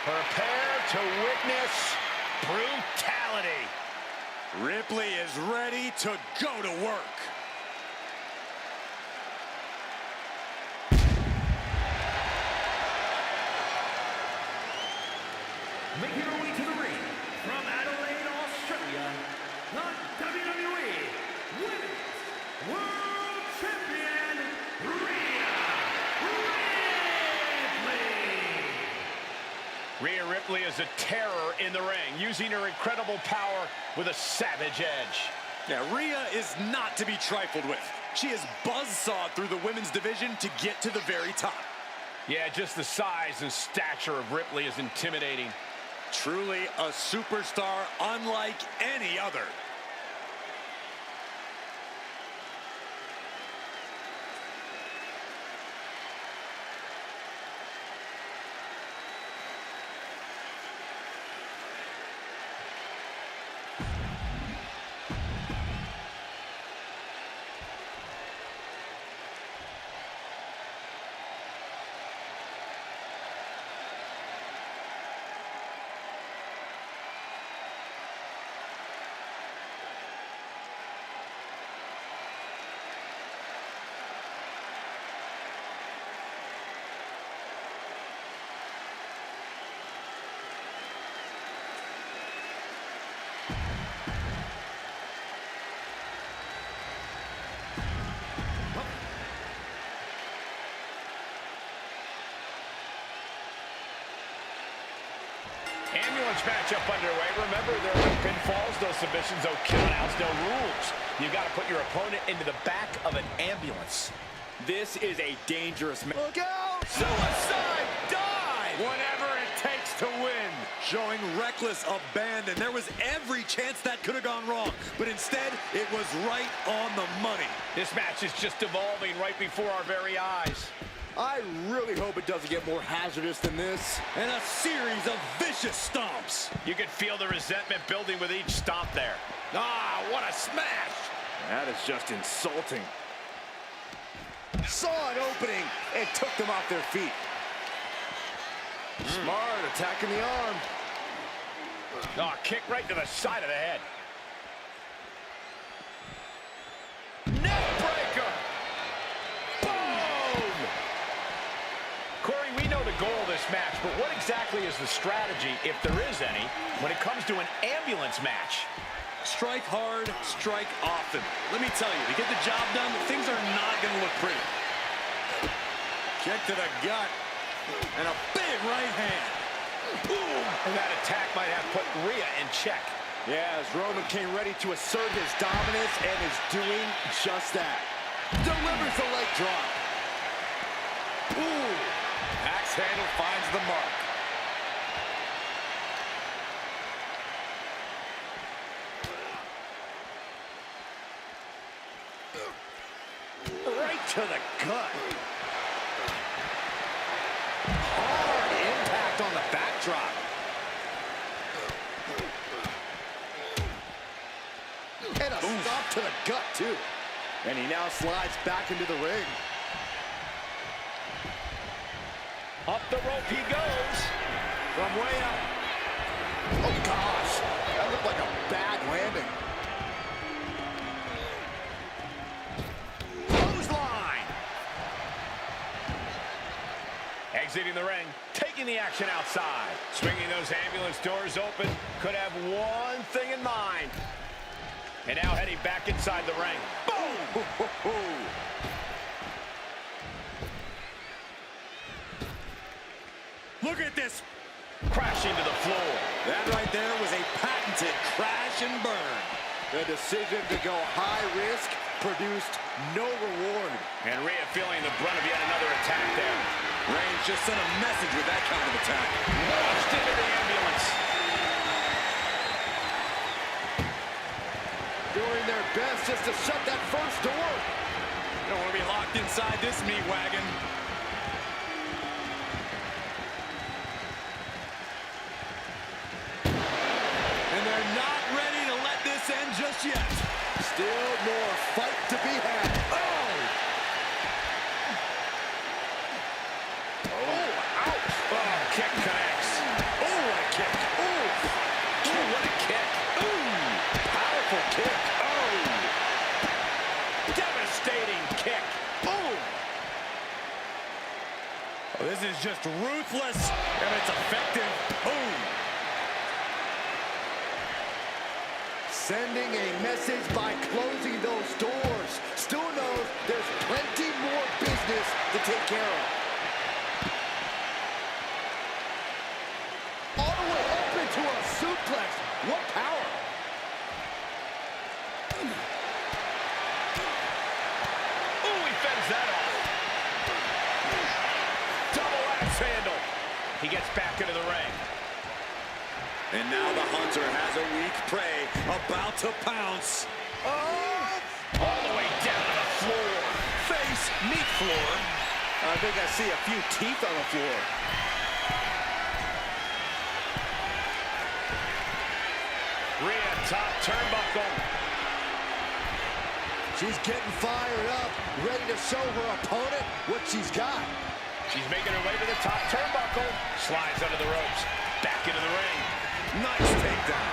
Prepare to witness brutality. Ripley is ready to go to work. Making her way to the ring from Adelaide, Australia, the WWE Women's World Champion, Rhea Ripley. Rhea Ripley is a terror in the ring, using her incredible power with a savage edge. Yeah, Rhea is not to be trifled with. She has buzzsawed through the women's division to get to the very top. Yeah, just the size and stature of Ripley is intimidating. Truly a superstar unlike any other. Ambulance matchup underway. Remember, there are no pinfalls, no submissions, no countouts, no rules. You've got to put your opponent into the back of an ambulance. This is a dangerous match. Look out! Suicide dive! Whatever it takes to win. Showing reckless abandon. There was every chance that could have gone wrong, but instead, it was right on the money. This match is just evolving right before our very eyes. I really hope it doesn't get more hazardous than this. And a series of vicious stomps. You could feel the resentment building with each stomp there. Ah, what a smash! That is just insulting. Saw an opening and took them off their feet. Smart, attacking the arm. Oh, kick right to the side of the head. Neck breaker! Boom! Corey, we know the goal of this match, but what exactly is the strategy, if there is any, when it comes to an ambulance match? Strike hard, strike often. Let me tell you, to get the job done, things are not going to look pretty. Kick to the gut, and a big right hand. Ooh, and that attack might have put Rhea in check. Yeah, as Roman came ready to assert his dominance and is doing just that. Delivers the leg drop. Ooh, axe handle finds the mark. Right to the gut. Hard impact on the backdrop. And a stop to the gut, too. And he now slides back into the ring. Up the rope he goes. From way up. Oh, gosh. That looked like a bad landing. Clothesline. Exiting the ring, taking the action outside. Swinging those ambulance doors open, could have one thing in mind. And now heading back inside the ring. Boom! Look at this. Crashing to the floor. That right there was a patented crash and burn. The decision to go high risk produced no reward. And Rhea feeling the brunt of yet another attack there. Reigns just sent a message with that kind of attack. Launched into the ambulance. Doing their best just to shut that first door. You don't want to be locked inside this meat wagon. And they're not ready to let this end just yet. Still more fight to be had. Oh! Oh, ouch! Oh, kick connects. This is just ruthless, and it's effective. Boom. Sending a message by closing those doors. Still knows there's plenty more business to take care of. All the way up into a suplex. What power. Ooh, he fends that off. Double axe handle. He gets back into the ring. And now the hunter has a weak prey about to pounce. Oh! All the way down to the floor. Face, meat floor. I think I see a few teeth on the floor. Rhea, top turnbuckle. She's getting fired up, ready to show her opponent what she's got. She's making her way to the top turnbuckle. Slides under the ropes. Back into the ring. Nice takedown.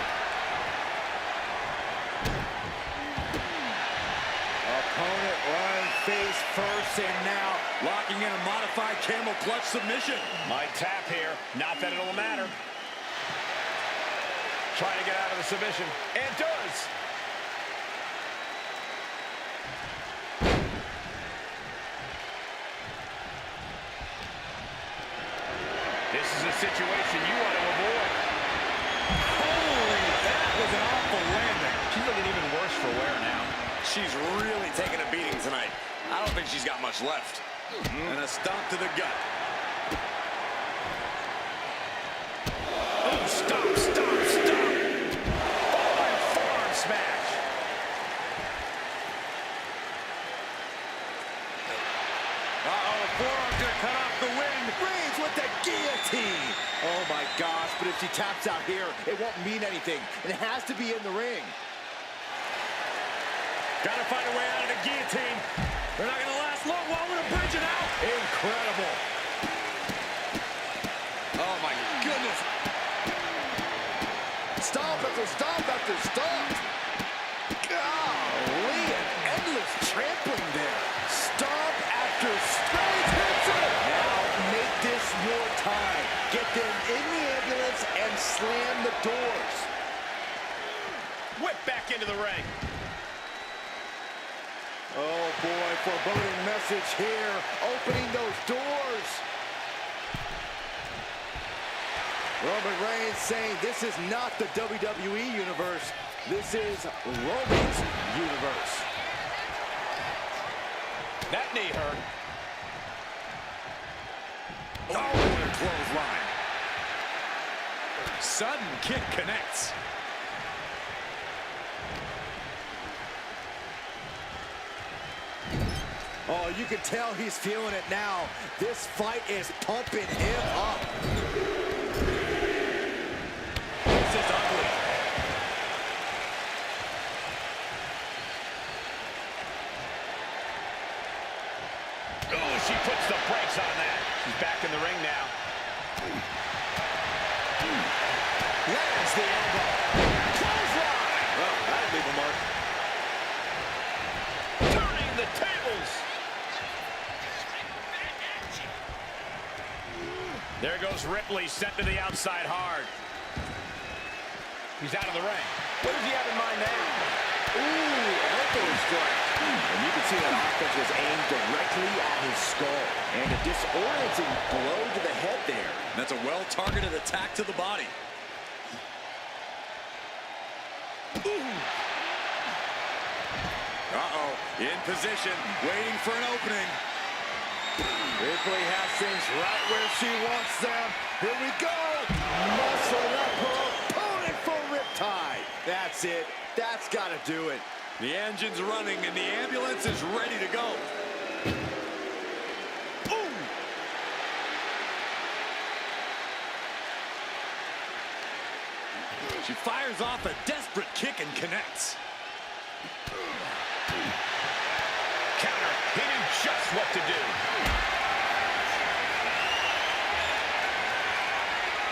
Opponent running face first, and now Locking in a modified camel clutch submission. Might tap here. Not that it'll matter. Trying to get out of the submission. And does. This is a situation you want to avoid. Holy, that was an awful landing. She's looking even worse for wear now. She's really taking a beating tonight. I don't think she's got much left. And a stomp to the gut. Oh, stop, stop, stop. Falling forearm smash. Uh-oh, forearm's gonna cut off the wind. Reigns with the guillotine. Oh my gosh, but if she taps out here, it won't mean anything. And it has to be in the ring. Gotta find a way out of the guillotine. They're not gonna last long. While we're bridging out. Incredible. Oh my goodness. Stomp after stomp after stomp. Golly, an endless trampling there. Stomp after straight hits it. Now make this your time. Get them in the ambulance and slam the doors. Whip back into the ring. Oh boy, foreboding message here. Opening those doors. Roman Reigns saying this is not the WWE universe. This is Roman's universe. That knee hurt. Oh, what a clothesline. Sudden kick connects. Oh, you can tell he's feeling it now. This fight is pumping him up. This is ugly. Oh, she puts the brakes on that. She's back in the ring now. Lands the elbow. Clothesline! Well, that'll leave a mark. Turning the tables. There goes Ripley, sent to the outside hard. He's out of the ring. What does he have in mind now? Ooh, elbow strike. And you can see that offense was aimed directly at his skull. And a disorienting blow to the head there. That's a well-targeted attack to the body. Uh-oh, in position, waiting for an opening. Ripley has things right where she wants them. Here we go. Muscling up her opponent for riptide. That's it. That's got to do it. The engine's running and the ambulance is ready to go. Ooh! She fires off a desperate kick and connects. Counter. He knew just what to do.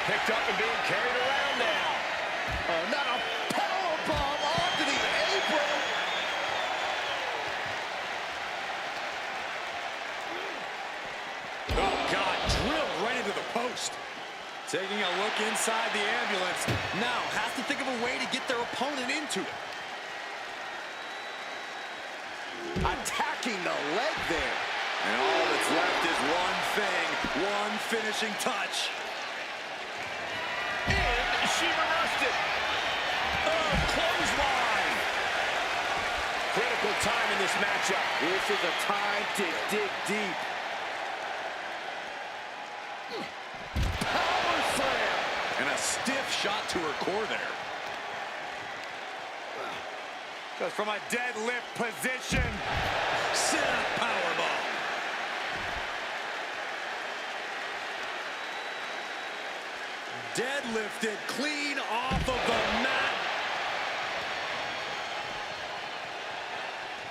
Picked up and being carried around now. Oh, not a powerbomb onto the apron. Oh, God, drill post. Taking a look inside the ambulance. Now has to think of a way to get their opponent into it. Attacking the leg there. And all that's left is one thing, one finishing touch. And she reversed it. Oh, clothesline. Critical time in this matchup. This is a time to dig deep. Power slam. And a stiff shot to her core there. Goes from a deadlift position. Sit-up powerbomb. Deadlifted clean off of the mat.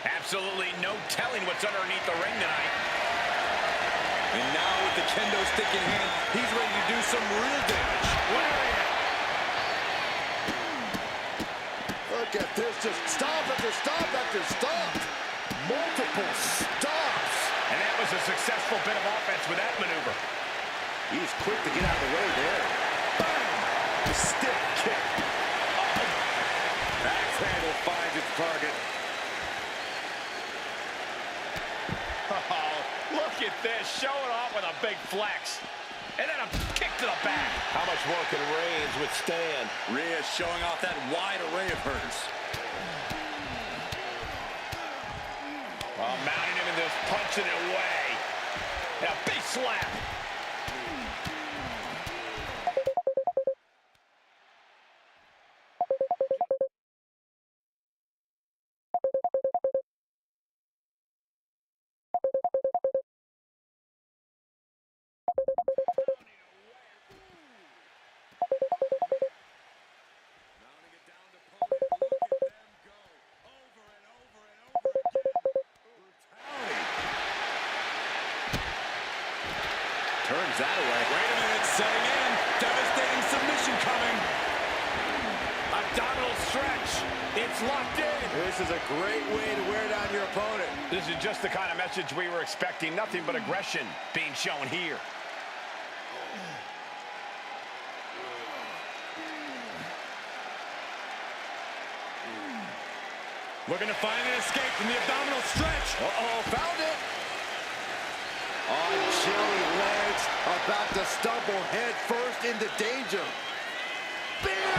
Absolutely no telling what's underneath the ring tonight. And now with the kendo stick in hand, he's ready to do some real damage. Look at this, just stop after stop after stop. Multiple stops. And that was a successful bit of offense with that maneuver. He's quick to get out of the way there. Bam! The stiff kick. Axe handle finds its target. Oh, look at this. Showing off with a big flex. And then a kick to the back. How much more can Reigns withstand? Rhea showing off that wide array of hers. Oh, mounting him in this, punching it away. And a big slap. Turns that away. Wait a minute, setting in. Devastating submission coming. Abdominal stretch. It's locked in. This is a great way to wear down your opponent. This is just the kind of message we were expecting. Nothing but aggression being shown here. Looking to find an escape from the abdominal stretch. Uh-oh, found it. On jelly legs, about to stumble head first into danger. Spear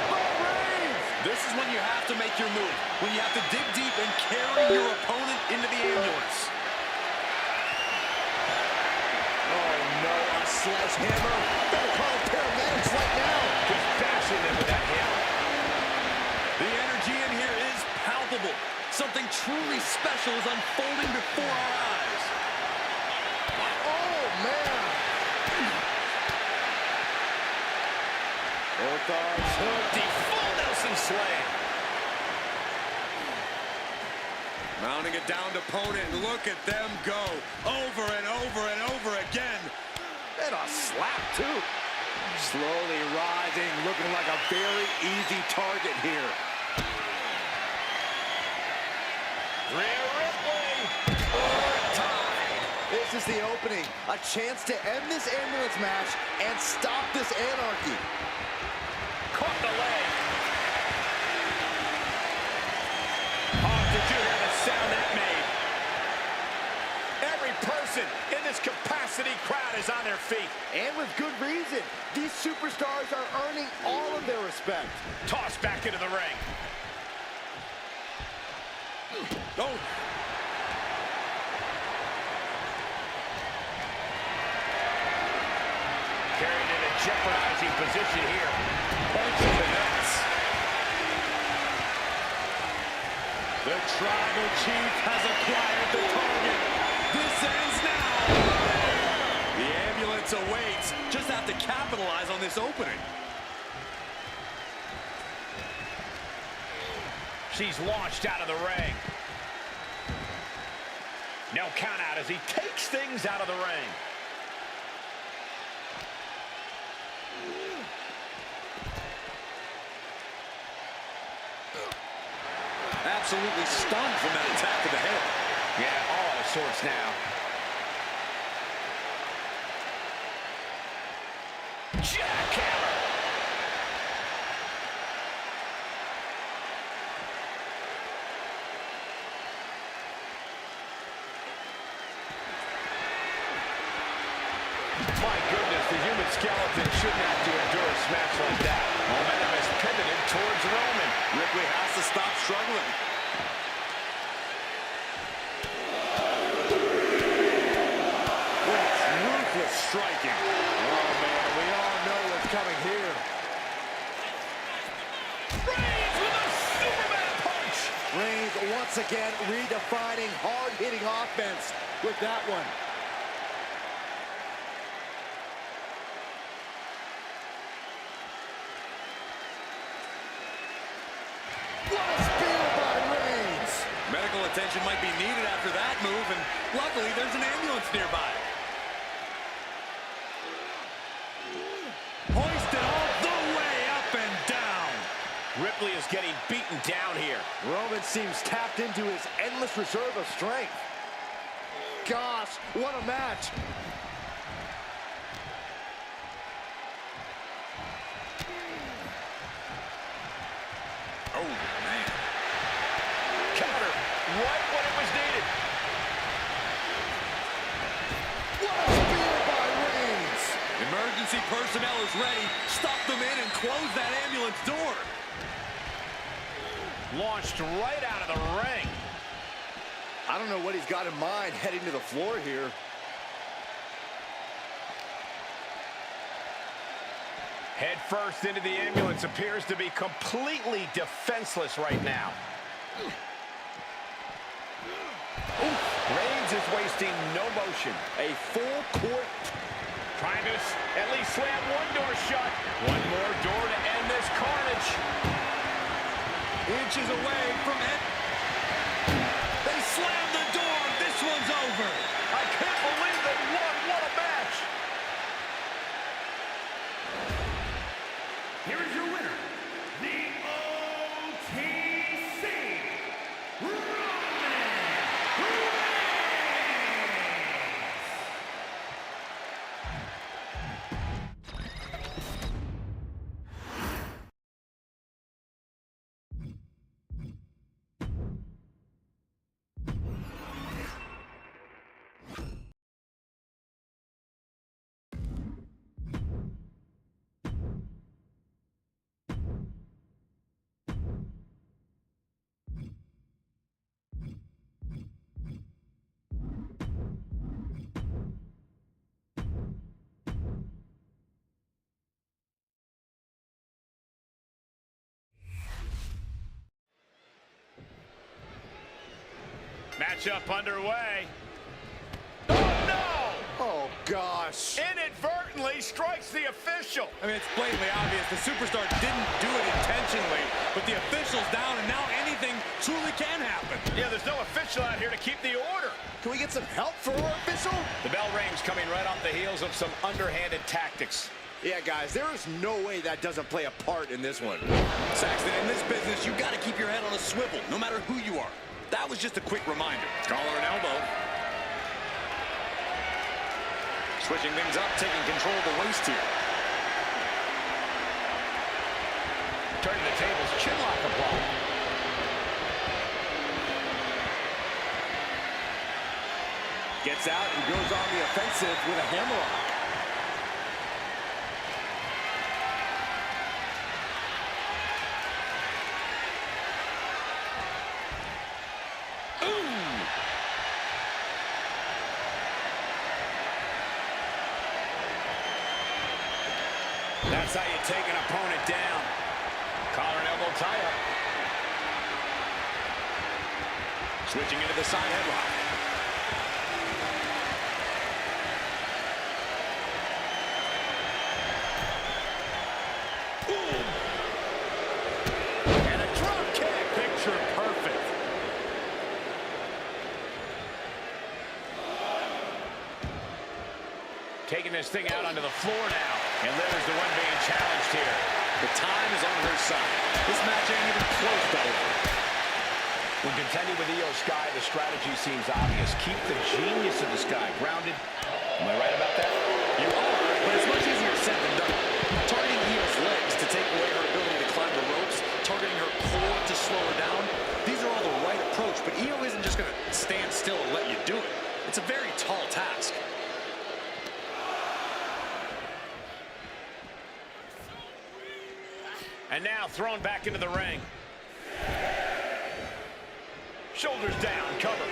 by Reigns. This is when you have to make your move. When you have to dig deep and carry your opponent into the ambulance. Oh no, a sledgehammer. Better call paramedics right now. Just bashing them with that hit. The energy in here is palpable. Something truly special is unfolding before our eyes. Oh man. Both arms hooked. The full Nelson slam. Mounting a downed opponent, and look at them go. Over and over and over again. And a slap too. Slowly rising, looking like a very easy target here. Rhea Ripley. Overtime. This is the opening. A chance to end this ambulance match and stop this anarchy. Caught the leg. Oh, did you hear the sound that made? Every person in this capacity crowd is on their feet. And with good reason. These superstars are earning all of their respect. Tossed back into the ring. Oh. Carried in a jeopardizing position here. Punch to the nuts. The tribal chief has acquired the target. This ends now. The ambulance awaits. Just have to capitalize on this opening. She's launched out of the ring. No count out as he takes things out of the ring. Absolutely stunned from that attack to the head. Yeah, all out of sorts now. My goodness, the human skeleton shouldn't have to endure a smash like that. Momentum has pivoted towards Roman. Ripley has to stop struggling. That's ruthless striking. Oh, man, we all know what's coming here. Reigns with a Superman punch. Reigns once again redefining hard-hitting offense with that one. What a spear by Reigns! Medical attention might be needed after that move, and luckily there's an ambulance nearby. Hoisted all the way up and down. Ripley is getting beaten down here. Roman seems tapped into his endless reserve of strength. Gosh, what a match! Oh, man. Counter right when it was needed. What a spear by Reigns! Emergency personnel is ready. Stop them in and close that ambulance door. Launched right out of the ring. I don't know what he's got in mind heading to the floor here. Head first into the ambulance, appears to be completely defenseless right now. Reigns is wasting no motion. A full court. Trying to at least slam one door shut. One more door to end this carnage. Inches away from it. They slam the door. This one's over. I can't believe they won. What a match. Here is your winner, the OTC Roman Reigns. Matchup underway. Oh, no! Oh, gosh. Inadvertently strikes the official. I mean, it's blatantly obvious. The superstar didn't do it intentionally, but the official's down, and now anything truly can happen. Yeah, there's no official out here to keep the order. Can we get some help for our official? The bell rings coming right off the heels of some underhanded tactics. Yeah, guys, there is no way that doesn't play a part in this one. Saxton, in this business, you got to keep your head on a swivel, no matter who you are. That was just a quick reminder. Collar and elbow. Switching things up, taking control of the waist here. Turning the tables, chinlock applied. Gets out and goes on the offensive with a hammerlock. That's how you take an opponent down. Collar and elbow tie-up. Switching into the side headlock. Boom! And a drop kick. Picture perfect. Taking this thing out onto the floor now. And Liv is the one being challenged here. The time is on her side. This match ain't even close to over. When contending with Io Sky, the strategy seems obvious. Keep the genius of the Sky grounded. Am I right about that? You are, but it's much easier said than done. Targeting Io's legs to take away her ability to climb the ropes, targeting her core to slow her down. These are all the right approach, but Io isn't just going to stand still and let you do it. It's a very tall task. And now thrown back into the ring. Shoulders down, cover.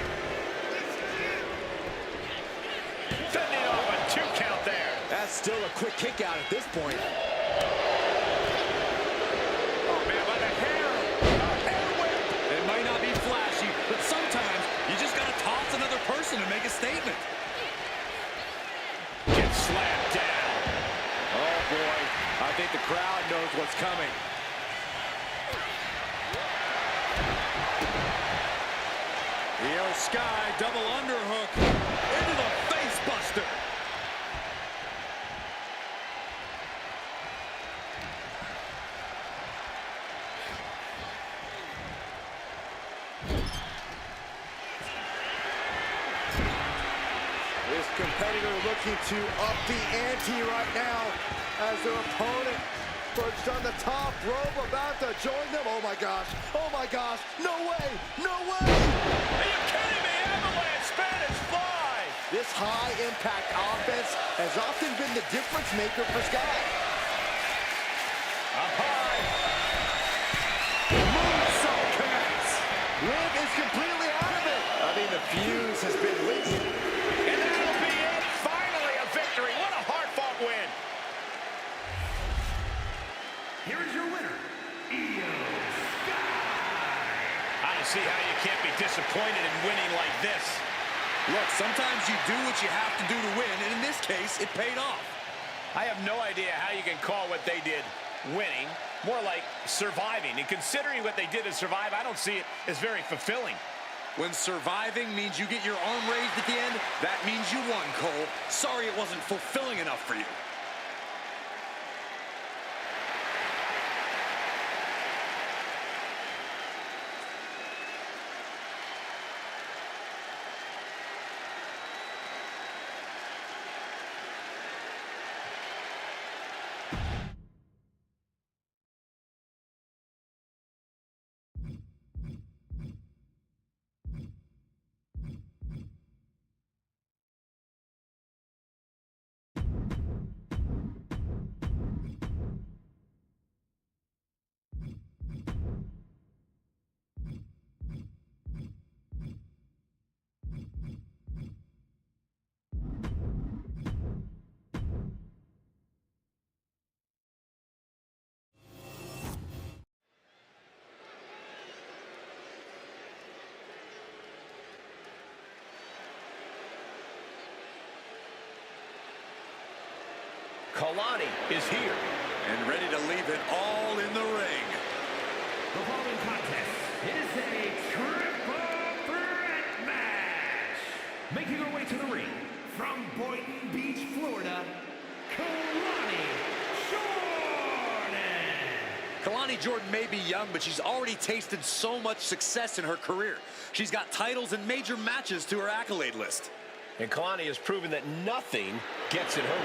Fending off a 2 count there. That's still a quick kick out at this point. Oh, man, by the hair. A hair whip. It might not be flashy, but sometimes you just got to toss another person to make a statement. Gets slapped down. Oh, boy. I think the crowd knows what's coming. Io Sky double underhook into the face buster. This competitor looking to up the ante right now as their opponent perched on the top rope about to join them. Oh my gosh, no way, no way! Are you kidding me? Avalanche, Spanish fly! This high impact offense has often been the difference maker for Sky. Up high. Moonsault connects. Liv is completely out of it. I mean, the fuse has been lit. And that'll be it. Finally a victory. What a hard-fought win. Here is your winner, Io Sky. I don't see how you can't be disappointed in winning like this. Look, sometimes you do what you have to do to win, and in this case, it paid off. I have no idea how you can call what they did winning. More like surviving. And considering what they did to survive, I don't see it as very fulfilling. When surviving means you get your arm raised at the end, that means you won, Cole. Sorry it wasn't fulfilling enough for you. Kalani is here. And ready to leave it all in the ring. The following contest is a triple threat match. Making her way to the ring from Boynton Beach, Florida, Kalani Jordan. Kalani Jordan may be young, but she's already tasted so much success in her career. She's got titles and major matches to her accolade list. And Kalani has proven that nothing gets in her way.